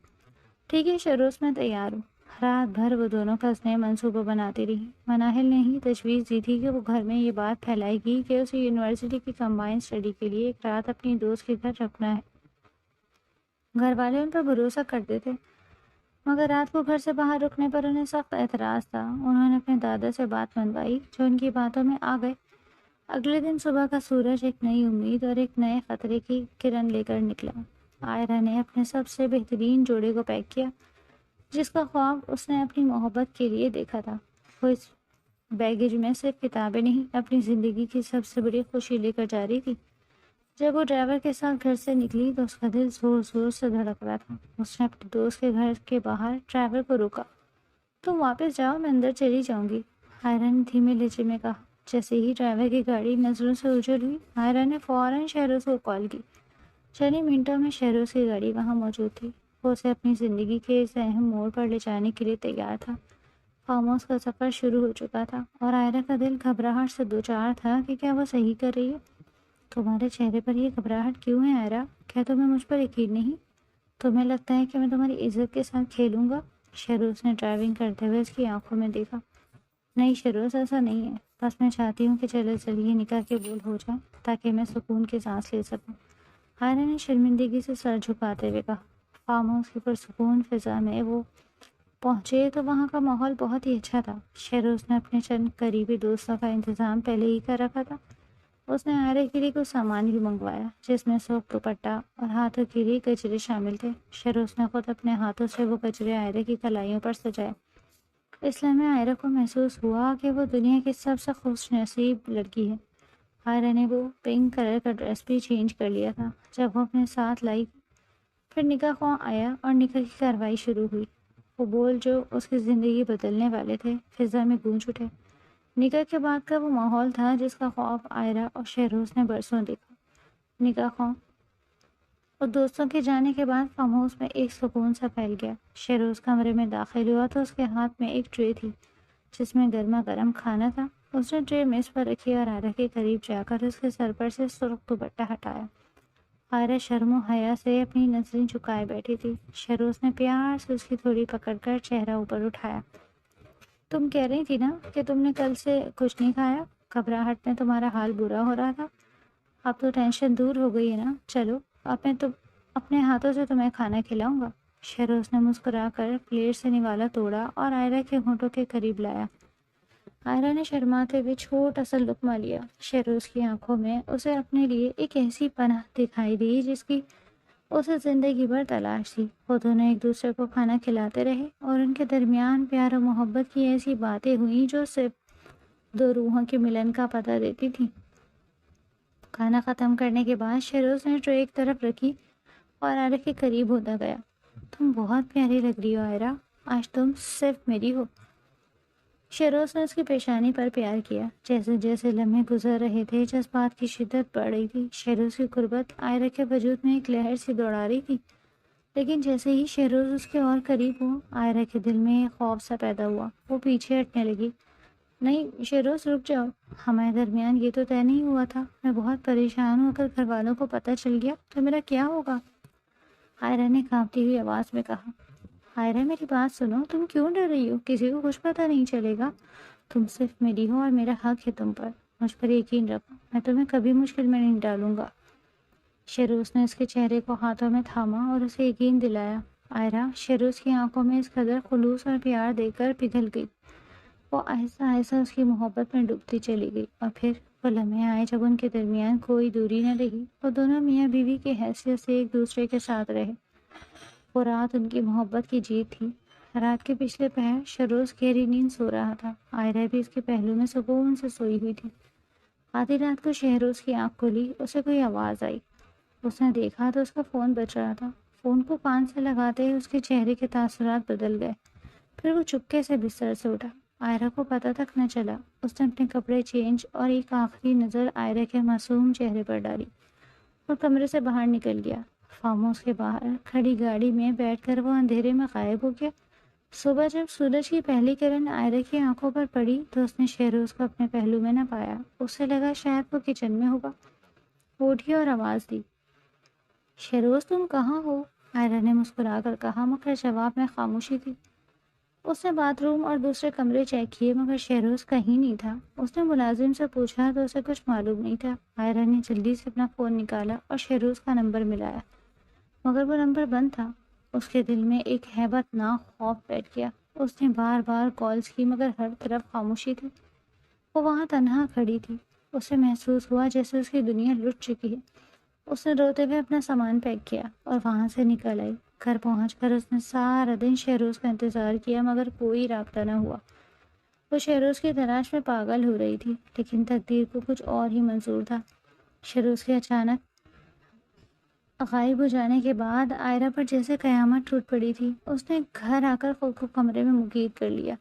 ٹھیک ہے شہروز، میں تیار ہوں۔ رات بھر وہ دونوں قصدیں منصوبہ بناتی رہی۔ مناہل نے ہی تجویز دی تھی کہ وہ گھر میں یہ بات پھیلائے گی کہ اسے یونیورسٹی کی کمبائنڈ اسٹڈی کے لیے ایک رات اپنی دوست کے گھر رکنا ہے۔ گھر والے ان پر بھروسہ کرتے تھے، مگر رات کو گھر سے باہر رکنے پر انہیں سخت اعتراض تھا۔ انہوں نے اپنے دادا سے بات منوائی، جو ان کی باتوں میں آ گئے۔ اگلے دن صبح کا سورج ایک نئی امید اور ایک نئے خطرے کی کرن لے کر نکلا۔ آئرہ نے اپنے سب سے بہترین جوڑے کو پیک کیا، جس کا خواب اس نے اپنی محبت کے لیے دیکھا تھا۔ وہ اس بیگیج میں صرف کتابیں نہیں، اپنی زندگی کی سب سے بڑی خوشی لے کر جا رہی تھی۔ جب وہ ڈرائیور کے ساتھ گھر سے نکلی تو اس کا دل زور زور سے دھڑک رہا تھا۔ اس نے اپنے دوست کے گھر کے باہر ڈرائیور کو روکا۔ تم واپس جاؤ، میں اندر چلی جاؤں گی، آئرہ نے دھیمے لہجے میں کہا۔ جیسے ہی ڈرائیور کی گاڑی نظروں سے اوجھل ہوئی، آئرہ نے فوراً شہروز کو کال کی۔ چند منٹوں میں شہروز کی گاڑی وہاں موجود تھی۔ وہ اسے اپنی زندگی کے اس اہم موڑ پر لے جانے کے لیے تیار تھا۔ فارم ہاؤس کا سفر شروع ہو چکا تھا اور آئرہ کا دل گھبراہٹ سے دوچار تھا کہ کیا وہ صحیح کر رہی ہے۔ تمہارے چہرے پر یہ گھبراہٹ کیوں ہے آئرہ؟ کیا تمہیں مجھ پر یقین نہیں؟ تمہیں لگتا ہے کہ میں تمہاری عزت کے ساتھ کھیلوں گا؟ شہروز نے ڈرائیونگ کرتے ہوئے اس کی آنکھوں میں دیکھا۔ نہیں شہروز، ایسا نہیں ہے، بس میں چاہتی ہوں کہ جلد یہ نکاح قبول ہو جائے تاکہ میں سکون کی سانس لے سکوں۔ آئرہ نے شرمندگی سے سر جھکاتے ہوئے کہا۔ فارم ہاؤس کی پرسکون فضا میں وہ پہنچے تو وہاں کا ماحول بہت ہی اچھا تھا۔ شہروز نے اپنے چند قریبی دوستوں کا انتظام پہلے ہی کر رکھا تھا۔ اس نے آئرہ کے لیے کچھ سامان بھی منگوایا، جس میں سوکھ دوپٹہ اور ہاتھوں کے لیے گجرے شامل تھے۔ شہروز نے خود اپنے ہاتھوں سے وہ گجرے آئرہ کی کلائیوں پر سجائے۔ اس لمحے آئرہ کو محسوس ہوا کہ وہ دنیا کی سب سے خوش نصیب لڑکی ہے۔ آئرہ نے وہ پنک کلر کا ڈریس بھی چینج کر لیا تھا جب وہ اپنے ساتھ لائی۔ پھر نکاح خواہ آیا اور نکاح کی کارروائی شروع ہوئی۔ وہ بول جو اس کی زندگی بدلنے والے تھے فضا میں گونج اٹھے۔ نکاح کے بعد کا وہ ماحول تھا جس کا خوف آئرہ اور شہروز نے برسوں دیکھا۔ نکاح خواہ اور دوستوں کے جانے کے بعد فارم ہاؤس میں ایک سکون سا پھیل گیا۔ شہروز کمرے میں داخل ہوا تو اس کے ہاتھ میں ایک ٹرے تھی جس میں گرما گرم کھانا تھا۔ اس نے ٹرے میز پر رکھی اور آئرہ کے قریب جا کر اس کے سر پر سے سرخ دوپٹہ ہٹایا۔ آئرہ شرم و حیا سے اپنی نظریں جھکائے بیٹھی تھی۔ شہروز نے پیار سے اس کی تھوڑی پکڑ کر چہرہ اوپر اٹھایا۔ تم کہہ رہی تھی نا کہ تم نے کل سے کچھ نہیں کھایا، گھبراہٹ میں تمہارا حال برا ہو رہا تھا، اب تو ٹینشن دور ہو گئی ہے نا؟ چلو اب میں اپنے ہاتھوں سے تمہیں کھانا کھلاؤں گا۔ شہروز نے مسکرا کر پلیٹ سے نوالا توڑا اور آئرہ کے ہونٹوں کے قریب لایا۔ آئرہ نے شرماتے ہوئے چھوٹا سا لقمہ لیا۔ شہروز کی آنکھوں میں اسے اپنے لیے ایک ایسی پناہ دکھائی دی جس کی اسے زندگی بھر تلاش تھی۔ وہ دونوں ایک دوسرے کو کھانا کھلاتے رہے اور ان کے درمیان پیار و محبت کی ایسی باتیں ہوئیں جو صرف دو روحوں کے ملن کا پتہ دیتی تھی۔ کھانا ختم کرنے کے بعد شہروز نے ٹرے ایک طرف رکھی اور آئرہ کے قریب ہوتا گیا۔ تم بہت پیاری لگ رہی ہو آئرہ، آج تم صرف میری ہو۔ شہروز نے اس کی پیشانی پر پیار کیا۔ جیسے جیسے لمحے گزر رہے تھے جذبات کی شدت بڑھ رہی تھی۔ شہروز کی قربت آئرہ کے وجود میں ایک لہر سی دوڑا رہی تھی، لیکن جیسے ہی شہروز اس کے اور قریب ہوا آئرہ کے دل میں ایک خوف سا پیدا ہوا۔ وہ پیچھے ہٹنے لگی۔ نہیں شہروز، رک جاؤ، ہمارے درمیان یہ تو طے نہیں ہوا تھا۔ میں بہت پریشان ہوں، اگر گھر والوں کو پتہ چل گیا تو میرا کیا ہوگا؟ آئرہ نے کانپتی ہوئی آواز میں کہا۔ آئرہ میری بات سنو، تم کیوں ڈر رہی ہو؟ کسی کو کچھ پتہ نہیں چلے گا۔ تم صرف میری ہو اور میرا حق ہے تم پر۔ مجھ پر یقین رکھو، میں تمہیں کبھی مشکل میں نہیں ڈالوں گا۔ شہروز نے اس کے چہرے کو ہاتھوں میں تھاما اور اسے یقین دلایا۔ آئرہ شہروز کی آنکھوں میں اس قدر خلوص اور پیار دیکھ کر پگھل گئی۔ وہ آہستہ آہستہ اس کی محبت میں ڈوبتی چلی گئی، اور پھر وہ لمحے آئے جب ان کے درمیان کوئی دوری نہ رہی۔ وہ دونوں میاں بیوی کی حیثیت سے ایک دوسرے کے ساتھ رہے۔ وہ رات ان کی محبت کی جیت تھی۔ رات کے پچھلے پہر شہروز گہری نیند سو رہا تھا۔ آئرہ بھی اس کے پہلو میں سکون سے سوئی ہوئی تھی۔ آدھی رات کو شہروز کی آنکھ کھلی، اسے کوئی آواز آئی۔ اس نے دیکھا تو اس کا فون بج رہا تھا۔ فون کو کان سے لگاتے ہی اس کے چہرے کے تاثرات بدل گئے۔ پھر وہ چپکے سے بستر سے اٹھا۔ آئرہ کو پتہ تک نہ چلا۔ اس نے اپنے کپڑے چینج اور ایک آخری نظر آئرہ کے معصوم چہرے پر ڈالی اور کمرے سے باہر نکل گیا۔ فارم ہاؤس کے باہر کھڑی گاڑی میں بیٹھ کر وہ اندھیرے میں غائب ہو گیا۔ صبح جب سورج کی پہلی کرن آئرہ کی آنکھوں پر پڑی تو اس نے شہروز کو اپنے پہلو میں نہ پایا۔ اسے لگا شاید وہ کچن میں ہوگا۔ وہ اٹھی اور آواز دی، شہروز تم کہاں ہو؟ آئرہ نے مسکرا کر کہا، مگر جواب میں خاموشی تھی۔ اس نے باتھ روم اور دوسرے کمرے چیک کیے مگر شہروز کہیں نہیں تھا۔ اس نے ملازم سے پوچھا تو اسے کچھ معلوم نہیں تھا۔ آئرہ نے جلدی سے اپنا فون نکالا اور شہروز کا نمبر ملایا، مگر وہ نمبر بند تھا۔ اس کے دل میں ایک ہیبت ناک خوف بیٹھ گیا۔ اس نے بار بار کالز کی مگر ہر طرف خاموشی تھی۔ وہ وہاں تنہا کھڑی تھی۔ اسے محسوس ہوا جیسے اس کی دنیا لٹ چکی ہے۔ اس نے روتے ہوئے اپنا سامان پیک کیا اور وہاں سے نکل آئی۔ گھر پہنچ کر اس نے سارا دن شہروز کا انتظار کیا مگر کوئی رابطہ نہ ہوا۔ وہ شہروز کی تلاش میں پاگل ہو رہی تھی، لیکن تقدیر کو کچھ اور ہی منظور تھا۔ شہروز کے اچانک غائب ہو جانے کے بعد آئرہ پر جیسے قیامت ٹوٹ پڑی تھی۔ اس نے گھر آ کر خود کو کمرے میں مقید کر لیا۔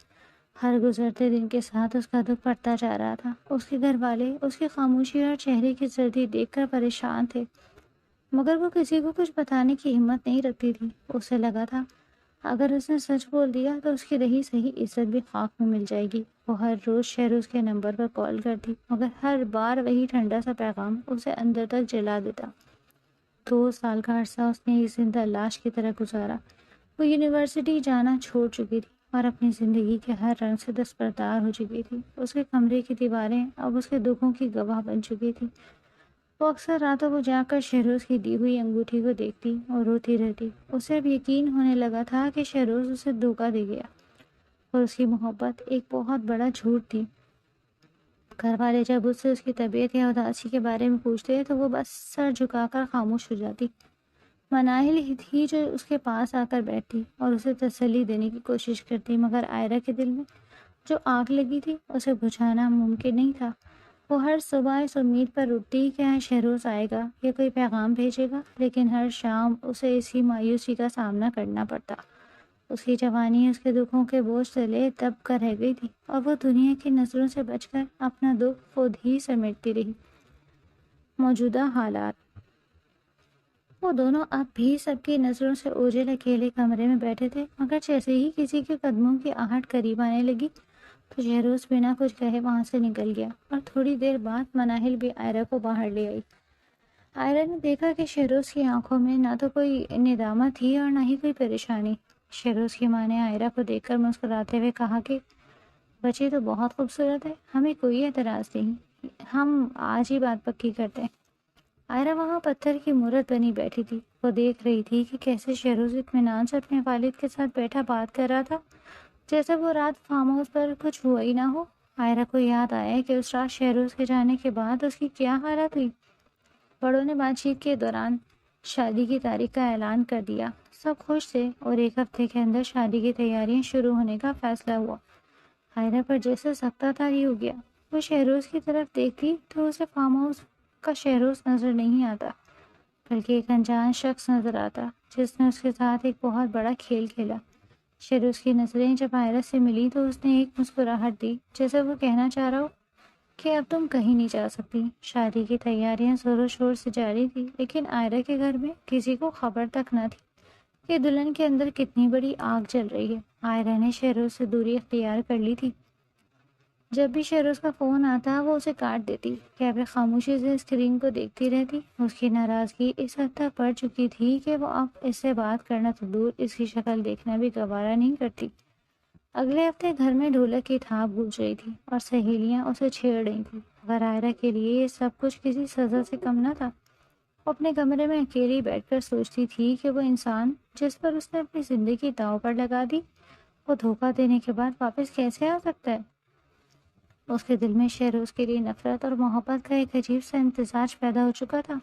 ہر گزرتے دن کے ساتھ اس کا دکھ بڑھتا جا رہا تھا۔ اس کے گھر والے اس کی خاموشی اور چہرے کی زردی دیکھ کر پریشان تھے، مگر وہ کسی کو کچھ بتانے کی ہمت نہیں رکھتی تھی۔ اسے لگا تھا اگر اس نے سچ بول دیا تو اس کی رہی صحیح عزت بھی خاک میں مل جائے گی۔ وہ ہر روز شہروز کے نمبر پر کال کرتی مگر ہر بار وہی ٹھنڈا سا پیغام اسے اندر تک جلا دیتا۔ 2 سال کا عرصہ اس نے ایک زندہ لاش کی طرح گزارا۔ وہ یونیورسٹی جانا چھوڑ چکی تھی اور اپنی زندگی کے ہر رنگ سے دستبردار ہو چکی تھی۔ اس کے کمرے کی دیواریں اب اس کے دکھوں کی گواہ بن چکی تھی۔ وہ اکثر راتوں کو جا کر شہروز کی دی ہوئی انگوٹھی کو دیکھتی اور روتی رہتی۔ اسے اب یقین ہونے لگا تھا کہ شہروز اسے دھوکہ دے گیا اور اس کی محبت ایک بہت بڑا جھوٹ تھی۔ گھر والے جب اس سے اس کی طبیعت یا اداسی کے بارے میں پوچھتے تو وہ بس سر جھکا کر خاموش ہو جاتی۔ مناہل ہی تھی جو اس کے پاس آ کر بیٹھتی اور اسے تسلی دینے کی کوشش کرتی، مگر آئرہ کے دل میں جو آگ لگی تھی اسے بجھانا ممکن نہیں تھا۔ وہ ہر صبح اس امید پر اٹھتی کہ شہروز آئے گا یا کوئی پیغام بھیجے گا، لیکن ہر شام اسے اسی مایوسی کا سامنا کرنا پڑتا۔ اس کی جوانی اس کے دکھوں کے بوجھ تلے دب کر رہ گئی تھی اور وہ دنیا کی نظروں سے بچ کر اپنا دکھ خود ہی سمیٹتی رہی۔ موجودہ حالات۔ وہ دونوں اب بھی سب کی نظروں سے اوجھل اکیلے کمرے میں بیٹھے تھے، مگر جیسے ہی کسی کے قدموں کی آہٹ قریب آنے لگی تو شہروز بنا کچھ کہے وہاں سے نکل گیا، اور تھوڑی دیر بعد مناہل بھی آئرہ کو باہر لے آئی۔ آئرہ نے دیکھا کہ شہروز کی آنکھوں میں نہ تو کوئی ندامت تھی اور نہ ہی کوئی پریشانی۔ شہروز کی ماں نے آئرہ کو دیکھ کر مسکراتے ہوئے کہا کہ بچی تو بہت خوبصورت ہے، ہمیں کوئی اعتراض نہیں، ہم آج ہی بات پکی کرتے ہیں۔ آئرہ وہاں پتھر کی مورت بنی بیٹھی تھی۔ وہ دیکھ رہی تھی کہ کیسے شہروز اطمینان سے اپنے والد کے ساتھ بیٹھا بات کر رہا تھا، جیسے وہ رات فارم ہاؤس پر کچھ ہوا ہی نہ ہو۔ آئرہ کو یاد آیا کہ اس رات شہروز کے جانے کے بعد اس کی کیا حالت ہوئی۔ بڑوں نے بات چیت کے دوران شادی کی تاریخ کا اعلان کر دیا۔ سب خوش تھے اور ایک ہفتے کے اندر شادی کی تیاریاں شروع ہونے کا فیصلہ ہوا۔ آئرہ پر جیسے سختہ طاری ہو گیا۔ وہ شہروز کی طرف دیکھتی تو اسے فارم ہاؤس کا شہروز نظر نہیں آتا، بلکہ ایک انجان شخص نظر آتا جس نے اس کے ساتھ ایک بہت بڑا کھیل کھیلا۔ شہروز کی نظریں جب آئرہ سے ملی تو اس نے ایک مسکراہٹ دی، جیسے وہ کہنا چاہ رہا ہو کہ اب تم کہیں نہیں جا سکتی۔ شادی کی تیاریاں زور و شور سے جاری تھی، لیکن آئرہ کے گھر میں کسی کو خبر تک نہ تھی کہ دلہن کے اندر کتنی بڑی آگ جل رہی ہے۔ آئرہ نے شہروز سے دوری اختیار کر لی تھی۔ جب بھی شہروز کا فون آتا وہ اسے کاٹ دیتی، کیمرے خاموشی سے اسکرین کو دیکھتی رہتی۔ اس کی ناراضگی اس حد تک بڑھ چکی تھی کہ وہ اب اس سے بات کرنا تو دور، اس کی شکل دیکھنا بھی گوارا نہیں کرتی۔ اگلے ہفتے گھر میں ڈھولک کی تھاپ گونج رہی تھی اور سہیلیاں اسے چھیڑ رہی تھیں، مگر آئرہ کے لیے یہ سب کچھ کسی سزا سے کم نہ تھا۔ وہ اپنے کمرے میں اکیلی بیٹھ کر سوچتی تھی کہ وہ انسان جس پر اس نے اپنی زندگی داؤ پر لگا دی، وہ دھوکہ دینے کے بعد واپس کیسے آ سکتا ہے۔ اس کے دل میں شہروز کے لیے نفرت اور محبت کا ایک عجیب سا امتزاج پیدا ہو چکا تھا۔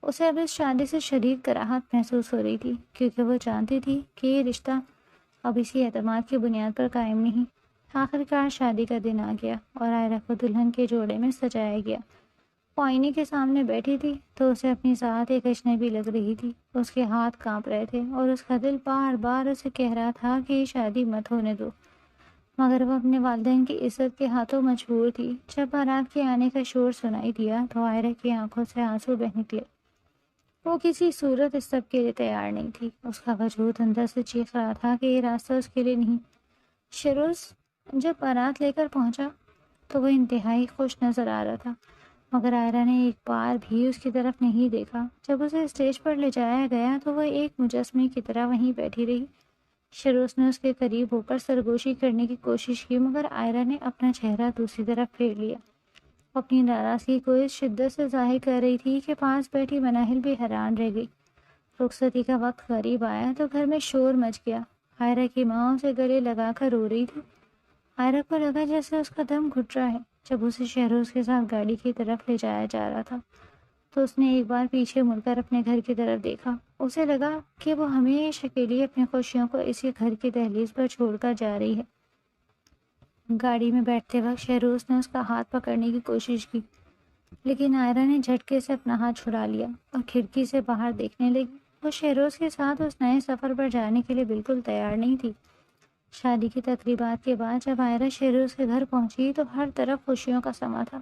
اسے اب اس شادی سے شدید کراہت محسوس ہو رہی تھی، کیونکہ وہ جانتی تھی کہ یہ رشتہ اب اسی اعتماد کی بنیاد پر قائم نہیں۔ آخرکار شادی کا دن آ گیا اور آئرہ کو دلہن کے جوڑے میں سجایا گیا۔ وہ آئینے کے سامنے بیٹھی تھی تو اسے اپنی ذات ایک اجنبی لگ رہی تھی۔ اس کے ہاتھ کانپ رہے تھے اور اس کا دل بار بار اسے کہہ رہا تھا کہ یہ شادی مت ہونے دو، مگر وہ اپنے والدین کی عزت کے ہاتھوں مجبور تھی۔ جب بارات کے آنے کا شور سنائی دیا تو آئرہ کی آنکھوں سے آنسو بہہ نکلے۔ وہ کسی صورت اس سب کے لیے تیار نہیں تھی۔ اس کا وجود اندر سے چیخ رہا تھا کہ یہ راستہ اس کے لیے نہیں۔ شہروز جب بارات لے کر پہنچا تو وہ انتہائی خوش نظر آ رہا تھا، مگر آئرہ نے ایک بار بھی اس کی طرف نہیں دیکھا۔ جب اسے اسٹیج پر لے جایا گیا تو وہ ایک مجسمے کی طرح وہیں بیٹھی رہی۔ شہروز نے اس کے قریب ہو کر سرگوشی کرنے کی کوشش کی، مگر آئرہ نے اپنا چہرہ دوسری طرف پھیر لیا۔ وہ اپنی ناراضگی کو اس شدت سے ظاہر کر رہی تھی کہ پاس بیٹھی مناہل بھی حیران رہ گئی۔ رخصتی کا وقت قریب آیا تو گھر میں شور مچ گیا۔ آئرہ کی ماں اسے گلے لگا کر رو رہی تھی۔ آئرہ کو لگا جیسے اس کا دم گھٹ رہا ہے۔ جب اسے شہروز کے ساتھ گاڑی کی طرف لے جایا جا رہا تھا تو اس نے ایک بار پیچھے مڑ کر اپنے گھر کی طرف دیکھا۔ اسے لگا کہ وہ ہمیشہ کے لیے اپنی خوشیوں کو اسی گھر کی دہلیز پر چھوڑ کر جا رہی ہے۔ گاڑی میں بیٹھتے وقت شہروز نے اس کا ہاتھ پکڑنے کی کوشش کی، لیکن آئرہ نے جھٹکے سے اپنا ہاتھ چھڑا لیا اور کھڑکی سے باہر دیکھنے لگی۔ وہ شہروز کے ساتھ اس نئے سفر پر جانے کے لیے بالکل تیار نہیں تھی۔ شادی کی تقریبات کے بعد جب آئرہ شہروز کے گھر پہنچی تو ہر طرف خوشیوں کا سما تھا،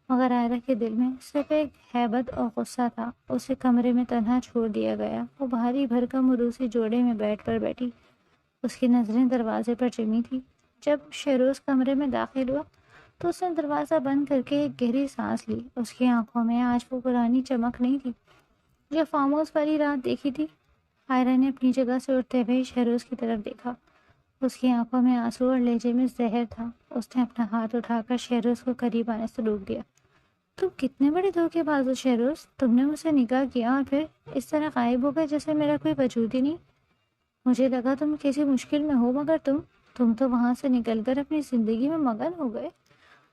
مگر آئرہ کے دل میں صرف ایک ہیبت اور غصہ تھا۔ اسے کمرے میں تنہا چھوڑ دیا گیا۔ وہ بھاری بھرکم عروسی جوڑے میں بیٹھی۔ اس کی نظریں دروازے پر جمی تھی۔ جب شہروز کمرے میں داخل ہوا تو اس نے دروازہ بند کر کے ایک گہری سانس لی۔ اس کی آنکھوں میں آج وہ پرانی چمک نہیں تھی جو فارم ہاؤس والی رات دیکھی تھی۔ آئرہ نے اپنی جگہ سے اٹھتے ہوئے شہروز کی طرف دیکھا۔ اس کی آنکھوں میں آنسو اور لہجے میں زہر تھا۔ اس نے اپنا ہاتھ اٹھا کر شہروز کو قریب آنے سے روک دیا۔ تم کتنے بڑے دھوکے باز ہو شہروز، تم نے مجھ سے نکاح کیا اور پھر اس طرح غائب ہو گئے جیسے میرا کوئی وجود ہی نہیں۔ مجھے لگا تم کسی مشکل میں ہو، مگر تم تو وہاں سے نکل کر اپنی زندگی میں مگن ہو گئے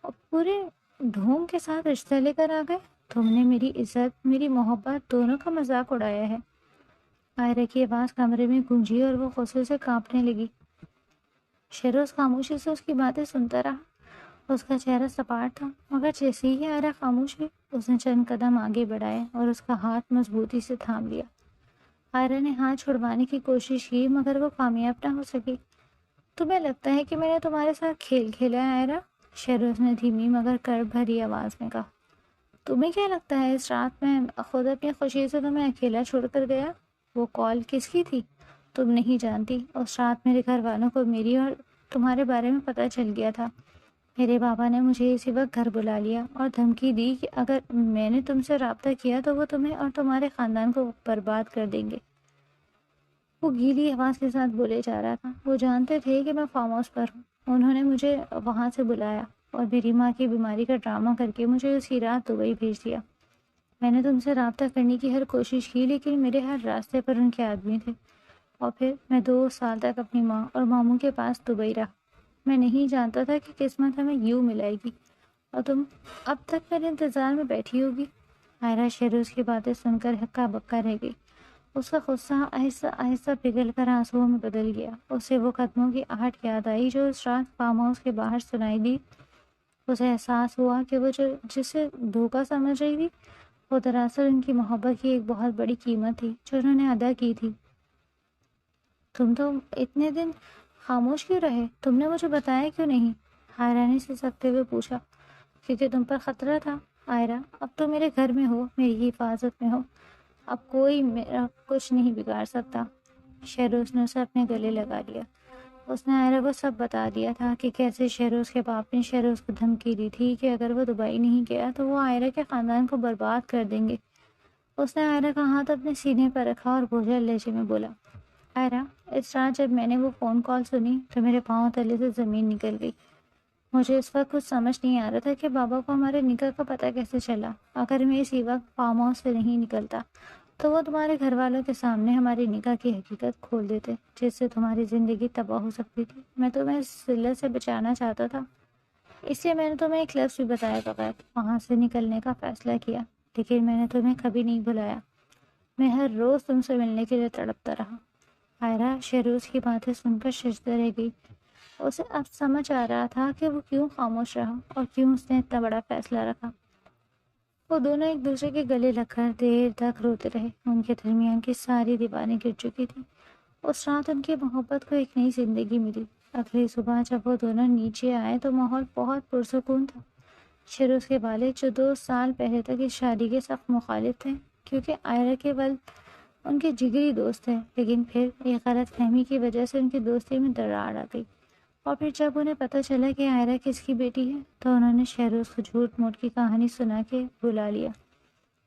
اور پورے ڈھونگ کے ساتھ رشتہ لے کر آ گئے۔ تم نے میری عزت، میری محبت دونوں کا مذاق اڑایا ہے۔ آئرہ کی آواز کمرے میں گونجی اور وہ غصے سے کانپنے لگی۔ شہروز خاموشی سے اس کی باتیں سنتا رہا۔ اس کا چہرہ سپاٹ تھا، مگر جیسے ہی آئرہ خاموش ہوئی اس نے چند قدم آگے بڑھائے اور اس کا ہاتھ مضبوطی سے تھام لیا۔ آئرہ نے ہاتھ چھڑوانے کی کوشش کی مگر وہ کامیاب نہ ہو سکی۔ تمہیں لگتا ہے کہ میں نے تمہارے ساتھ کھیل کھیلا ہے آئرہ؟ شہروز نے دھیمی مگر کرب بھری آواز میں کہا۔ تمہیں کیا لگتا ہے اس رات میں خود اپنی خوشی سے تمہیں اکیلا چھوڑ کر گیا؟ وہ کال کس کی تھی؟ تم نہیں جانتی۔ اس رات میرے گھر والوں کو میری اور تمہارے بارے میں پتہ چل گیا تھا۔ میرے بابا نے مجھے اسی وقت گھر بلا لیا اور دھمکی دی کہ اگر میں نے تم سے رابطہ کیا تو وہ تمہیں اور تمہارے خاندان کو برباد کر دیں گے۔ وہ گیلی آواز کے ساتھ بولے جا رہا تھا۔ وہ جانتے تھے کہ میں فارم ہاؤس پر ہوں۔ انہوں نے مجھے وہاں سے بلایا اور میری ماں کی بیماری کا ڈرامہ کر کے مجھے اسی رات دبئی بھیج دیا۔ میں نے تم سے رابطہ کرنے کی ہر کوشش کی، لیکن میرے ہر راستے پر ان کے آدمی تھے، اور پھر میں 2 سال تک اپنی ماں اور ماموں کے پاس دبئی رہا۔ میں نہیں جانتا تھا کہ قسمت ہمیں یوں ملائے گی اور تم اب تک میرے انتظار میں بیٹھی ہوگی۔ عائرہ شہروز کی باتیں سن کر ہکا بکا رہ گئی۔ اس کا غصہ آہستہ آہستہ پگھل کر آنسوؤں میں بدل گیا۔ اسے وہ قدموں کی آہٹ یاد آئی جو اس رات فارم ہاؤس کے باہر سنائی دی۔ اسے احساس ہوا کہ وہ جسے دھوکہ سمجھ رہی تھی وہ دراصل ان کی محبت کی ایک بہت بڑی قیمت تھی جو انہوں نے ادا کی تھی۔ تم تو اتنے دن خاموش کیوں رہے؟ تم نے مجھے بتایا کیوں نہیں؟ عائرہ نے سسکتے ہوئے پوچھا۔ کیونکہ تم پر خطرہ تھا عائرہ، اب تو میرے گھر میں ہو، میری حفاظت میں ہو، اب کوئی میرا کچھ نہیں بگاڑ سکتا۔ شہروز نے اسے اپنے گلے لگا لیا۔ اس نے عائرہ کو سب بتا دیا تھا کہ کیسے شہروز کے باپ نے شہروز کو دھمکی دی تھی کہ اگر وہ دبئی نہیں گیا تو وہ عائرہ کے خاندان کو برباد کر دیں گے۔ اس نے عائرہ کا ہاتھ اپنے سینے پر رکھا اور بوجھل لہجے میں بولا، عائرہ، اس رات جب میں نے وہ فون کال سنی تو میرے پاؤں تلے سے زمین نکل گئی۔ مجھے اس وقت کچھ سمجھ نہیں آ رہا تھا کہ بابا کو ہمارے نکاح کا پتہ کیسے چلا۔ اگر میں اسی وقت فارم ہاؤس سے نہیں نکلتا تو وہ تمہارے گھر والوں کے سامنے ہماری نکاح کی حقیقت کھول دیتے، جس سے تمہاری زندگی تباہ ہو سکتی تھی۔ میں تمہیں اس ذلت سے بچانا چاہتا تھا، اس لیے میں نے تمہیں ایک لفظ بھی بتائے بغیر وہاں سے نکلنے کا فیصلہ کیا، لیکن میں نے تمہیں کبھی نہیں بلایا۔ میں ہر روز تم سے ملنے کے لیے تڑپتا رہا۔ عائرہ شہروز کی باتیں سن کر ششدر رہ گئی۔ اسے اب سمجھ آ رہا تھا کہ وہ کیوں خاموش رہا اور کیوں اس نے اتنا بڑا فیصلہ رکھا۔ وہ دونوں ایک دوسرے کے گلے لگ کر دیر تک روتے رہے۔ ان کے درمیان کی ساری دیواریں گر چکی تھیں۔ اس رات ان کی محبت کو ایک نئی زندگی ملی۔ اگلی صبح جب وہ دونوں نیچے آئے تو ماحول بہت پرسکون تھا۔ شہروز کے والد جو 2 سال پہلے تک اس شادی کے سخت مخالف تھے کیونکہ عائرہ کے والد ان کے جگری دوست تھے، لیکن پھر ایک غلط فہمی کی وجہ سے ان کی دوستی میں دراڑ آ گئی، اور پھر جب انہیں پتہ چلا کہ عائرہ کس کی بیٹی ہے تو انہوں نے شہروز کو جھوٹ موٹ کی کہانی سنا کے بلا لیا۔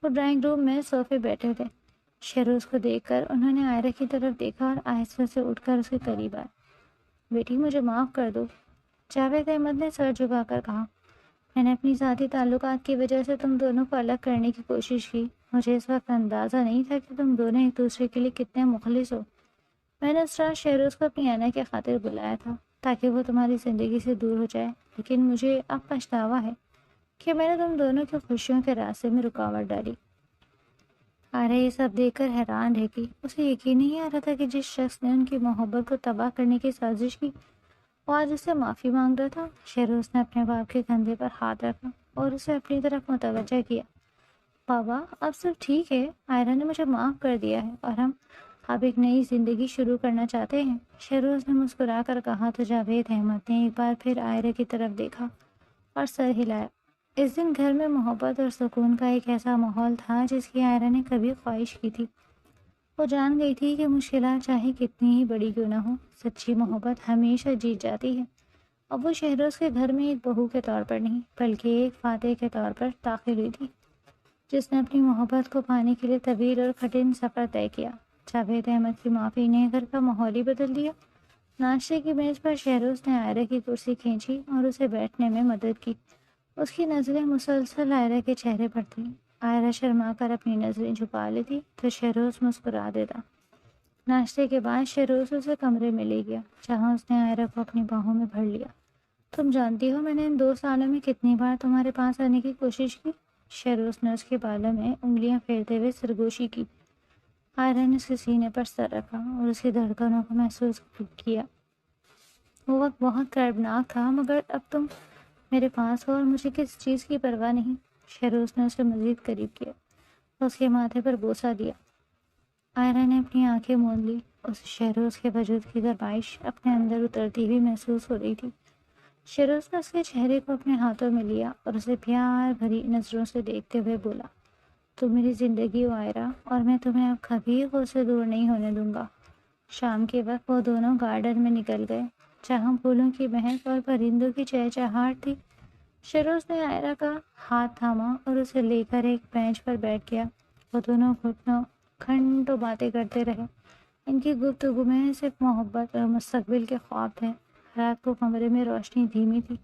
وہ ڈرائنگ روم میں صوفے بیٹھے تھے۔ شہروز کو دیکھ کر انہوں نے عائرہ کی طرف دیکھا اور آہستہ سے اٹھ کر اس کے قریب آئے۔ بیٹی، مجھے معاف کر دو، جاوید احمد نے سر جھکا کر کہا۔ میں نے اپنی ذاتی تعلقات کی وجہ سے تم دونوں کو الگ کرنے کی کوشش کی۔ مجھے اس وقت اندازہ نہیں تھا کہ تم دونوں ایک دوسرے کے لیے کتنے مخلص ہو۔ میں نے اس رات شہروز کو اپنی آنا کی خاطر بلایا تھا تاکہ وہ تمہاری زندگی سے دور ہو جائے، لیکن مجھے اب پچھتاوا ہے کہ میں نے تم دونوں کی خوشیوں کے راستے میں رکاوٹ ڈالی۔ عائرہ یہ سب دیکھ کر حیران رہ گئی۔ اسے یقین نہیں آ رہا تھا کہ جس شخص نے ان کی محبت کو تباہ کرنے کی سازش کی وہ آج اس سے معافی مانگ رہا تھا۔ شہروز نے اپنے باپ کے کندھے پر ہاتھ رکھا اور اسے اپنی طرف متوجہ کیا۔ بابا، اب سب ٹھیک ہے، عائرہ نے مجھے معاف کر دیا ہے اور ہم اب ایک نئی زندگی شروع کرنا چاہتے ہیں۔ شہروز نے مسکرا کر کہا تو جاوید احمد نے ایک بار پھر عائرہ کی طرف دیکھا اور سر ہلایا۔ اس دن گھر میں محبت اور سکون کا ایک ایسا ماحول تھا جس کی عائرہ نے کبھی خواہش کی تھی۔ وہ جان گئی تھی کہ مشکلات چاہے کتنی ہی بڑی کیوں نہ ہو، سچی محبت ہمیشہ جیت جاتی ہے۔ اب وہ شہروز کے گھر میں ایک بہو کے طور پر نہیں بلکہ ایک فاتح کے طور پر داخل ہوئی تھی، جس نے اپنی محبت کو پانے کے لیے طویل اور کٹھن سفر طے کیا۔ جاوید احمد کی معافی نے گھر کا ماحول ہی بدل دیا۔ ناشتے کی میز پر شہروز نے عائرہ کی کرسی کھینچی اور اسے بیٹھنے میں مدد کی۔ اس کی نظریں مسلسل عائرہ کے چہرے پر تھیں۔ عائرہ شرما کر اپنی نظریں جھکا لیتی تو شہروز مسکرا دیتا۔ ناشتے کے بعد شہروز اسے کمرے میں لے گیا جہاں اس نے عائرہ کو اپنی باہوں میں بھر لیا۔ تم جانتی ہو میں نے ان 2 سالوں میں کتنی بار تمہارے پاس آنے کی کوشش کی؟ شہروز نے اس کے بالوں میں انگلیاں پھیرتے ہوئے سرگوشی کی۔ عائرہ نے اس کے سینے پر سر رکھا اور اس کی دھڑکنوں کو محسوس کیا۔ وہ وقت بہت کربناک تھا، مگر اب تم میرے پاس ہو اور مجھے کس چیز کی پرواہ نہیں۔ شہروز نے اسے مزید قریب کیا، اس کے ماتھے پر بوسہ دیا۔ عائرہ نے اپنی آنکھیں موند لی۔ اس شہروز کے وجود کی گرمائش اپنے اندر اترتی ہوئی محسوس ہو رہی تھی۔ شہروز نے اس کے چہرے کو اپنے ہاتھوں میں لیا اور اسے پیار بھری نظروں سے دیکھتے ہوئے بولا، تم میری زندگی ہو عائرہ، اور میں تمہیں اب کبھی خود سے دور نہیں ہونے دوں گا۔ شام کے وقت وہ دونوں گارڈن میں نکل گئے جہاں پھولوں کی مہک اور پرندوں کی چہچہاہٹ تھی۔ شہروز نے عائرہ کا ہاتھ تھاما اور اسے لے کر ایک بینچ پر بیٹھ گیا۔ وہ دونوں گھنٹوں باتیں کرتے رہے۔ ان کی گفتگو میں صرف محبت اور مستقبل کے خواب تھے۔ رات کو کمرے میں روشنی دھیمی تھی۔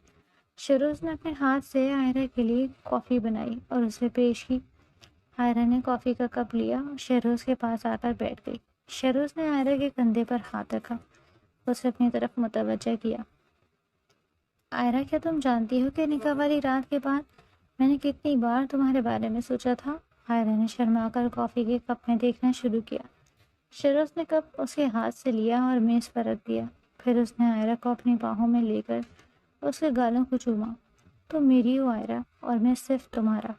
شہروز نے اپنے ہاتھ سے عائرہ کے لیے کافی بنائی اور اسے پیش کی۔ عائرہ نے کافی کا کپ لیا اور شہروز کے پاس آ کر بیٹھ گئی۔ شہروز نے عائرہ کے کندھے پر ہاتھ رکھا، اسے اپنی طرف متوجہ کیا۔ آئرہ، کیا تم جانتی ہو کہ نکاح والی رات کے بعد میں نے کتنی بار تمہارے بارے میں سوچا تھا؟ آئرہ نے شرما کر کافی کے کپ میں دیکھنا شروع کیا۔ شیروز نے کپ اس کے ہاتھ سے لیا اور میز پر رکھ دیا۔ پھر اس نے آئرہ کو اپنی باہوں میں لے کر اس کے گالوں کو چوما۔ تم میری ہو آئرہ، اور میں صرف تمہارا۔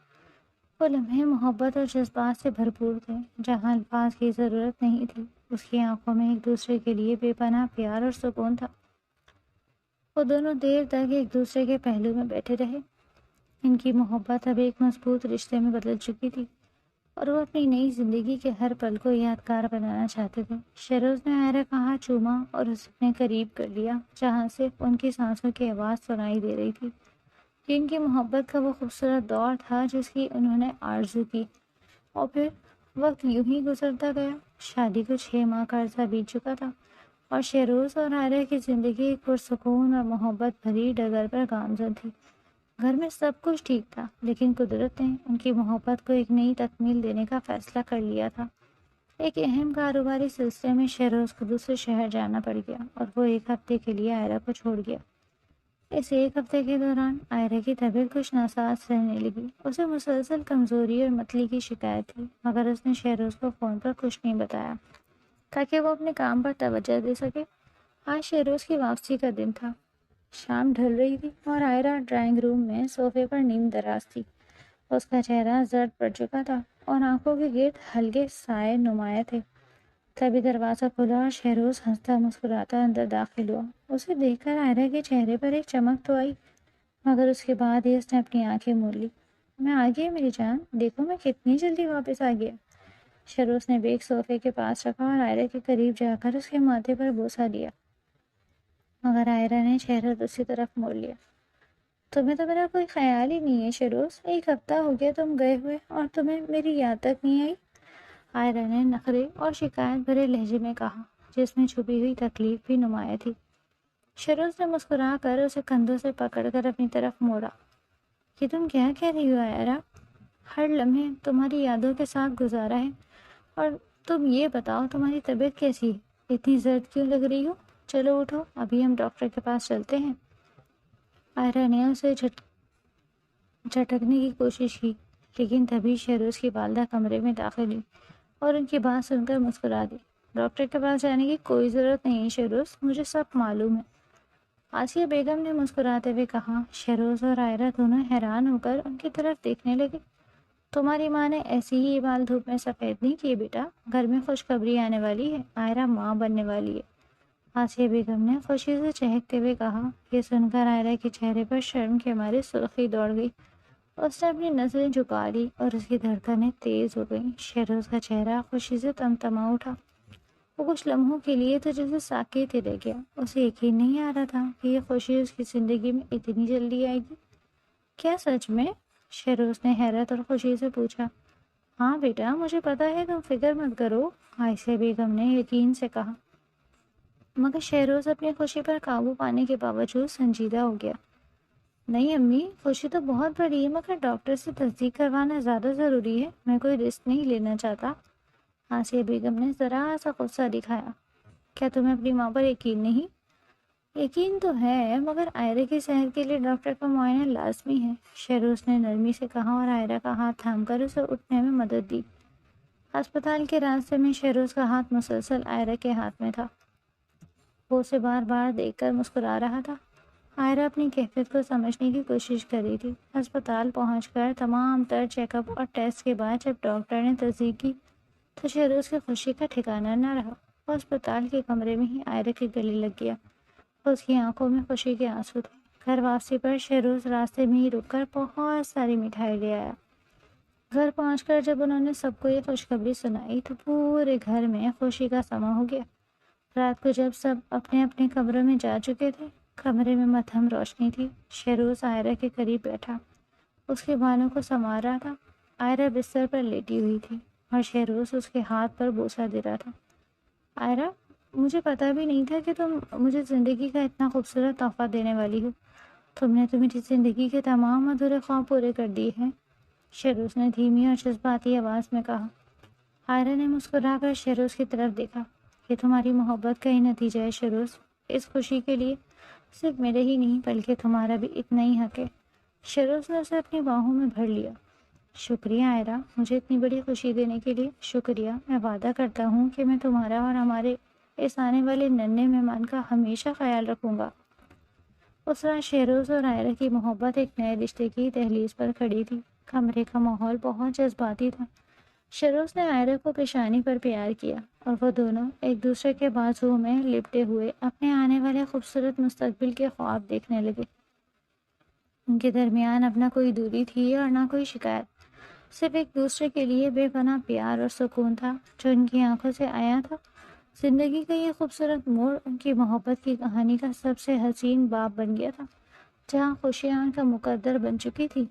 وہ لمحے محبت اور جذبات سے بھرپور تھے، جہاں الفاظ کی ضرورت نہیں تھی۔ اس کی آنکھوں میں ایک دوسرے کے لیے بے پناہ پیار اور سکون تھا۔ وہ دونوں دیر تک ایک دوسرے کے پہلو میں بیٹھے رہے۔ ان کی محبت اب ایک مضبوط رشتے میں بدل چکی تھی، اور وہ اپنی نئی زندگی کے ہر پل کو یادگار بنانا چاہتے تھے۔ شیروز نے آئرہ کا ہاتھ چوما اور اسے اپنے قریب کر لیا، جہاں سے ان کی سانسوں کی آواز سنائی دے رہی تھی۔ یہ ان کی محبت کا وہ خوبصورت دور تھا جس کی انہوں نے آرزو کی۔ اور پھر وقت یوں ہی گزرتا گیا۔ شادی کو 6 ماہ کا عرصہ بیت چکا تھا، اور شیروز اور آئرہ کی زندگی ایک پرسکون اور محبت بھری ڈگر پر گامزن تھی۔ گھر میں سب کچھ ٹھیک تھا، لیکن قدرت نے ان کی محبت کو ایک نئی تکمیل دینے کا فیصلہ کر لیا تھا۔ ایک اہم کاروباری سلسلے میں شیروز کو دوسرے شہر جانا پڑ گیا، اور وہ 1 ہفتے کے لیے آئرہ کو چھوڑ گیا۔ اس 1 ہفتے کے دوران آئرہ کی طبیعت کچھ ناساز رہنے لگی۔ اسے مسلسل کمزوری اور متلی کی شکایت تھی، مگر اس نے شیروز کو فون پر کچھ نہیں بتایا تاکہ وہ اپنے کام پر توجہ دے سکے۔ آج شیروز کی واپسی کا دن تھا۔ شام ڈھل رہی تھی اور آئرہ ڈرائنگ روم میں صوفے پر نیم دراز تھی۔ اس کا چہرہ زرد پڑ چکا تھا اور آنکھوں کے گرد ہلکے سائے نمایاں تھے۔ تبھی دروازہ کھلا اور شیروز ہنستا مسکراتا اندر داخل ہوا۔ اسے دیکھ کر آئرہ کے چہرے پر ایک چمک تو آئی، مگر اس کے بعد ہی اس نے اپنی آنکھیں موڑ لی۔ میں آ گئی میری جان، دیکھو میں کتنی جلدی واپس آ گیا۔ شیروز نے بیگ صوفے کے پاس رکھا اور آئرہ کے قریب جا کر اس کے ماتھے پر بوسہ دیا، مگر آئرہ نے چہرہ دوسری طرف موڑ لیا۔ تمہیں تو میرا کوئی خیال ہی نہیں ہے شیروز، 1 ہفتہ ہو گیا تم گئے ہوئے اور تمہیں میری یاد تک نہیں آئی۔ آئرہ نے نخرے اور شکایت بھرے لہجے میں کہا، جس میں چھپی ہوئی تکلیف بھی نمایاں تھی۔ شیروز نے مسکرا کر اسے کندھوں سے پکڑ کر اپنی طرف موڑا۔ کہ تم کیا کہہ رہی ہو آئرہ؟ ہر لمحے تمہاری یادوں کے ساتھ گزارا ہے، اور تم یہ بتاؤ تمہاری طبیعت کیسی ہے؟ اتنی زرد کیوں لگ رہی ہو؟ چلو اٹھو، ابھی ہم ڈاکٹر کے پاس چلتے ہیں۔ آئرہ نے اسے جھٹکنے کی کوشش کی، لیکن تبھی شیروز کی والدہ کمرے میں داخل ہوئی اور ان کی بات سن کر مسکرا دی۔ ڈاکٹر کے پاس جانے کی کوئی ضرورت نہیں ہے شیروز، مجھے سب معلوم ہے، آسیہ بیگم نے مسکراتے ہوئے کہا۔ شیروز اور آئرہ دونوں حیران ہو کر ان کی طرف دیکھنے لگے۔ تمہاری ماں نے ایسی ہی بال دھوپ میں سفید نہیں کیے بیٹا، گھر میں خوشخبری آنے والی ہے، آئرہ ماں بننے والی ہے، آسیہ بیگم نے خوشی سے چہکتے ہوئے کہا۔ یہ سن کر آئرہ کے چہرے پر شرم کے مارے سرخی دوڑ گئی۔ اس نے اپنی نظریں جھکا لی اور اس کی دھڑکنیں تیز ہو گئیں۔ شیروز کا چہرہ خوشی سے تمتما اٹھا۔ وہ کچھ لمحوں کے لیے تو جیسے ساکت ہی رہ گیا۔ اسے یقین نہیں آ رہا تھا کہ یہ خوشی اس کی زندگی میں اتنی جلدی آئے گی۔ کیا سچ میں؟ شیروز نے حیرت اور خوشی سے پوچھا۔ ہاں بیٹا، مجھے پتا ہے، تم فکر مت کرو، آسیہ بیگم نے یقین سے کہا۔ مگر شیروز اپنی خوشی پر قابو پانے کے باوجود سنجیدہ ہو گیا۔ نہیں امی، خوشی تو بہت بڑی ہے، مگر ڈاکٹر سے تصدیق کروانا زیادہ ضروری ہے، میں کوئی رسک نہیں لینا چاہتا۔ آسیہ بیگم نے ذرا سا غصہ دکھایا۔ کیا تمہیں اپنی ماں پر یقین نہیں؟ یقین تو ہے، مگر آئرہ کی صحت کے لیے ڈاکٹر کا معائنہ لازمی ہے، شیروز نے نرمی سے کہا اور آئرہ کا ہاتھ تھام کر اسے اٹھنے میں مدد دی۔ ہسپتال کے راستے میں شیروز کا ہاتھ مسلسل آئرہ کے ہاتھ میں تھا۔ وہ اسے بار بار دیکھ کر مسکرا رہا تھا۔ آئرہ اپنی کیفیت کو سمجھنے کی کوشش کر رہی تھی۔ ہسپتال پہنچ کر تمام تر چیک اپ اور ٹیسٹ کے بعد جب ڈاکٹر نے تصدیق کی تو شیروز کی خوشی کا ٹھکانہ نہ رہا۔ وہ ہسپتال کے کمرے میں ہی آئرہ کے گلے لگ گیا۔ اس کی آنکھوں میں خوشی کے آنسو تھے۔ گھر واپسی پر شیروز راستے میں ہی رک کر بہت ساری مٹھائی لے آیا۔ گھر پہنچ کر جب انہوں نے سب کو یہ خوشخبری سنائی تو پورے گھر میں خوشی کا سما ہو گیا۔ رات کو جب سب اپنے اپنے کمروں میں جا چکے تھے، کمرے میں مدھم روشنی تھی۔ شیروز آئرہ کے قریب بیٹھا اس کے بالوں کو سنوار رہا تھا۔ آئرہ بستر پر لیٹی ہوئی تھی اور شیروز اس کے ہاتھ پر بوسہ دے رہا تھا۔ آئرہ، مجھے پتا بھی نہیں تھا کہ تم مجھے زندگی کا اتنا خوبصورت تحفہ دینے والی ہو۔ تم نے تو میری زندگی کے تمام ادھورے خواب پورے کر دیے ہیں، شیروز نے دھیمی اور جذباتی آواز میں کہا۔ آئرہ نے مسکرا کر شیروز کی طرف دیکھا۔ یہ تمہاری محبت کا ہی نتیجہ ہے شیروز، اس خوشی کے لیے صرف میرے ہی نہیں بلکہ تمہارا بھی اتنا ہی حق ہے۔ شروز نے اسے اپنی باہوں میں بھر لیا۔ شکریہ آئرہ، مجھے اتنی بڑی خوشی دینے کے لیے شکریہ۔ میں وعدہ کرتا ہوں کہ میں تمہارا اور ہمارے اس آنے والے ننھے مہمان کا ہمیشہ خیال رکھوں گا۔ اس رات شہروز اور آئرہ کی محبت ایک نئے رشتے کی دہلیز پر کھڑی تھی۔ کمرے کا ماحول بہت جذباتی تھا۔ شہروز نے آئرہ کو پیشانی پر پیار کیا اور وہ دونوں ایک دوسرے کے بازو میں لپٹے ہوئے اپنے آنے والے خوبصورت مستقبل کے خواب دیکھنے لگے۔ ان کے درمیان اب نہ کوئی دوری تھی اور نہ کوئی شکایت، صرف ایک دوسرے کے لیے بے پناہ پیار اور سکون تھا جو ان کی آنکھوں سے آیا تھا۔ زندگی کا یہ خوبصورت موڑ ان کی محبت کی کہانی کا سب سے حسین باب بن گیا تھا، جہاں خوشیاں ان کا مقدر بن چکی تھی۔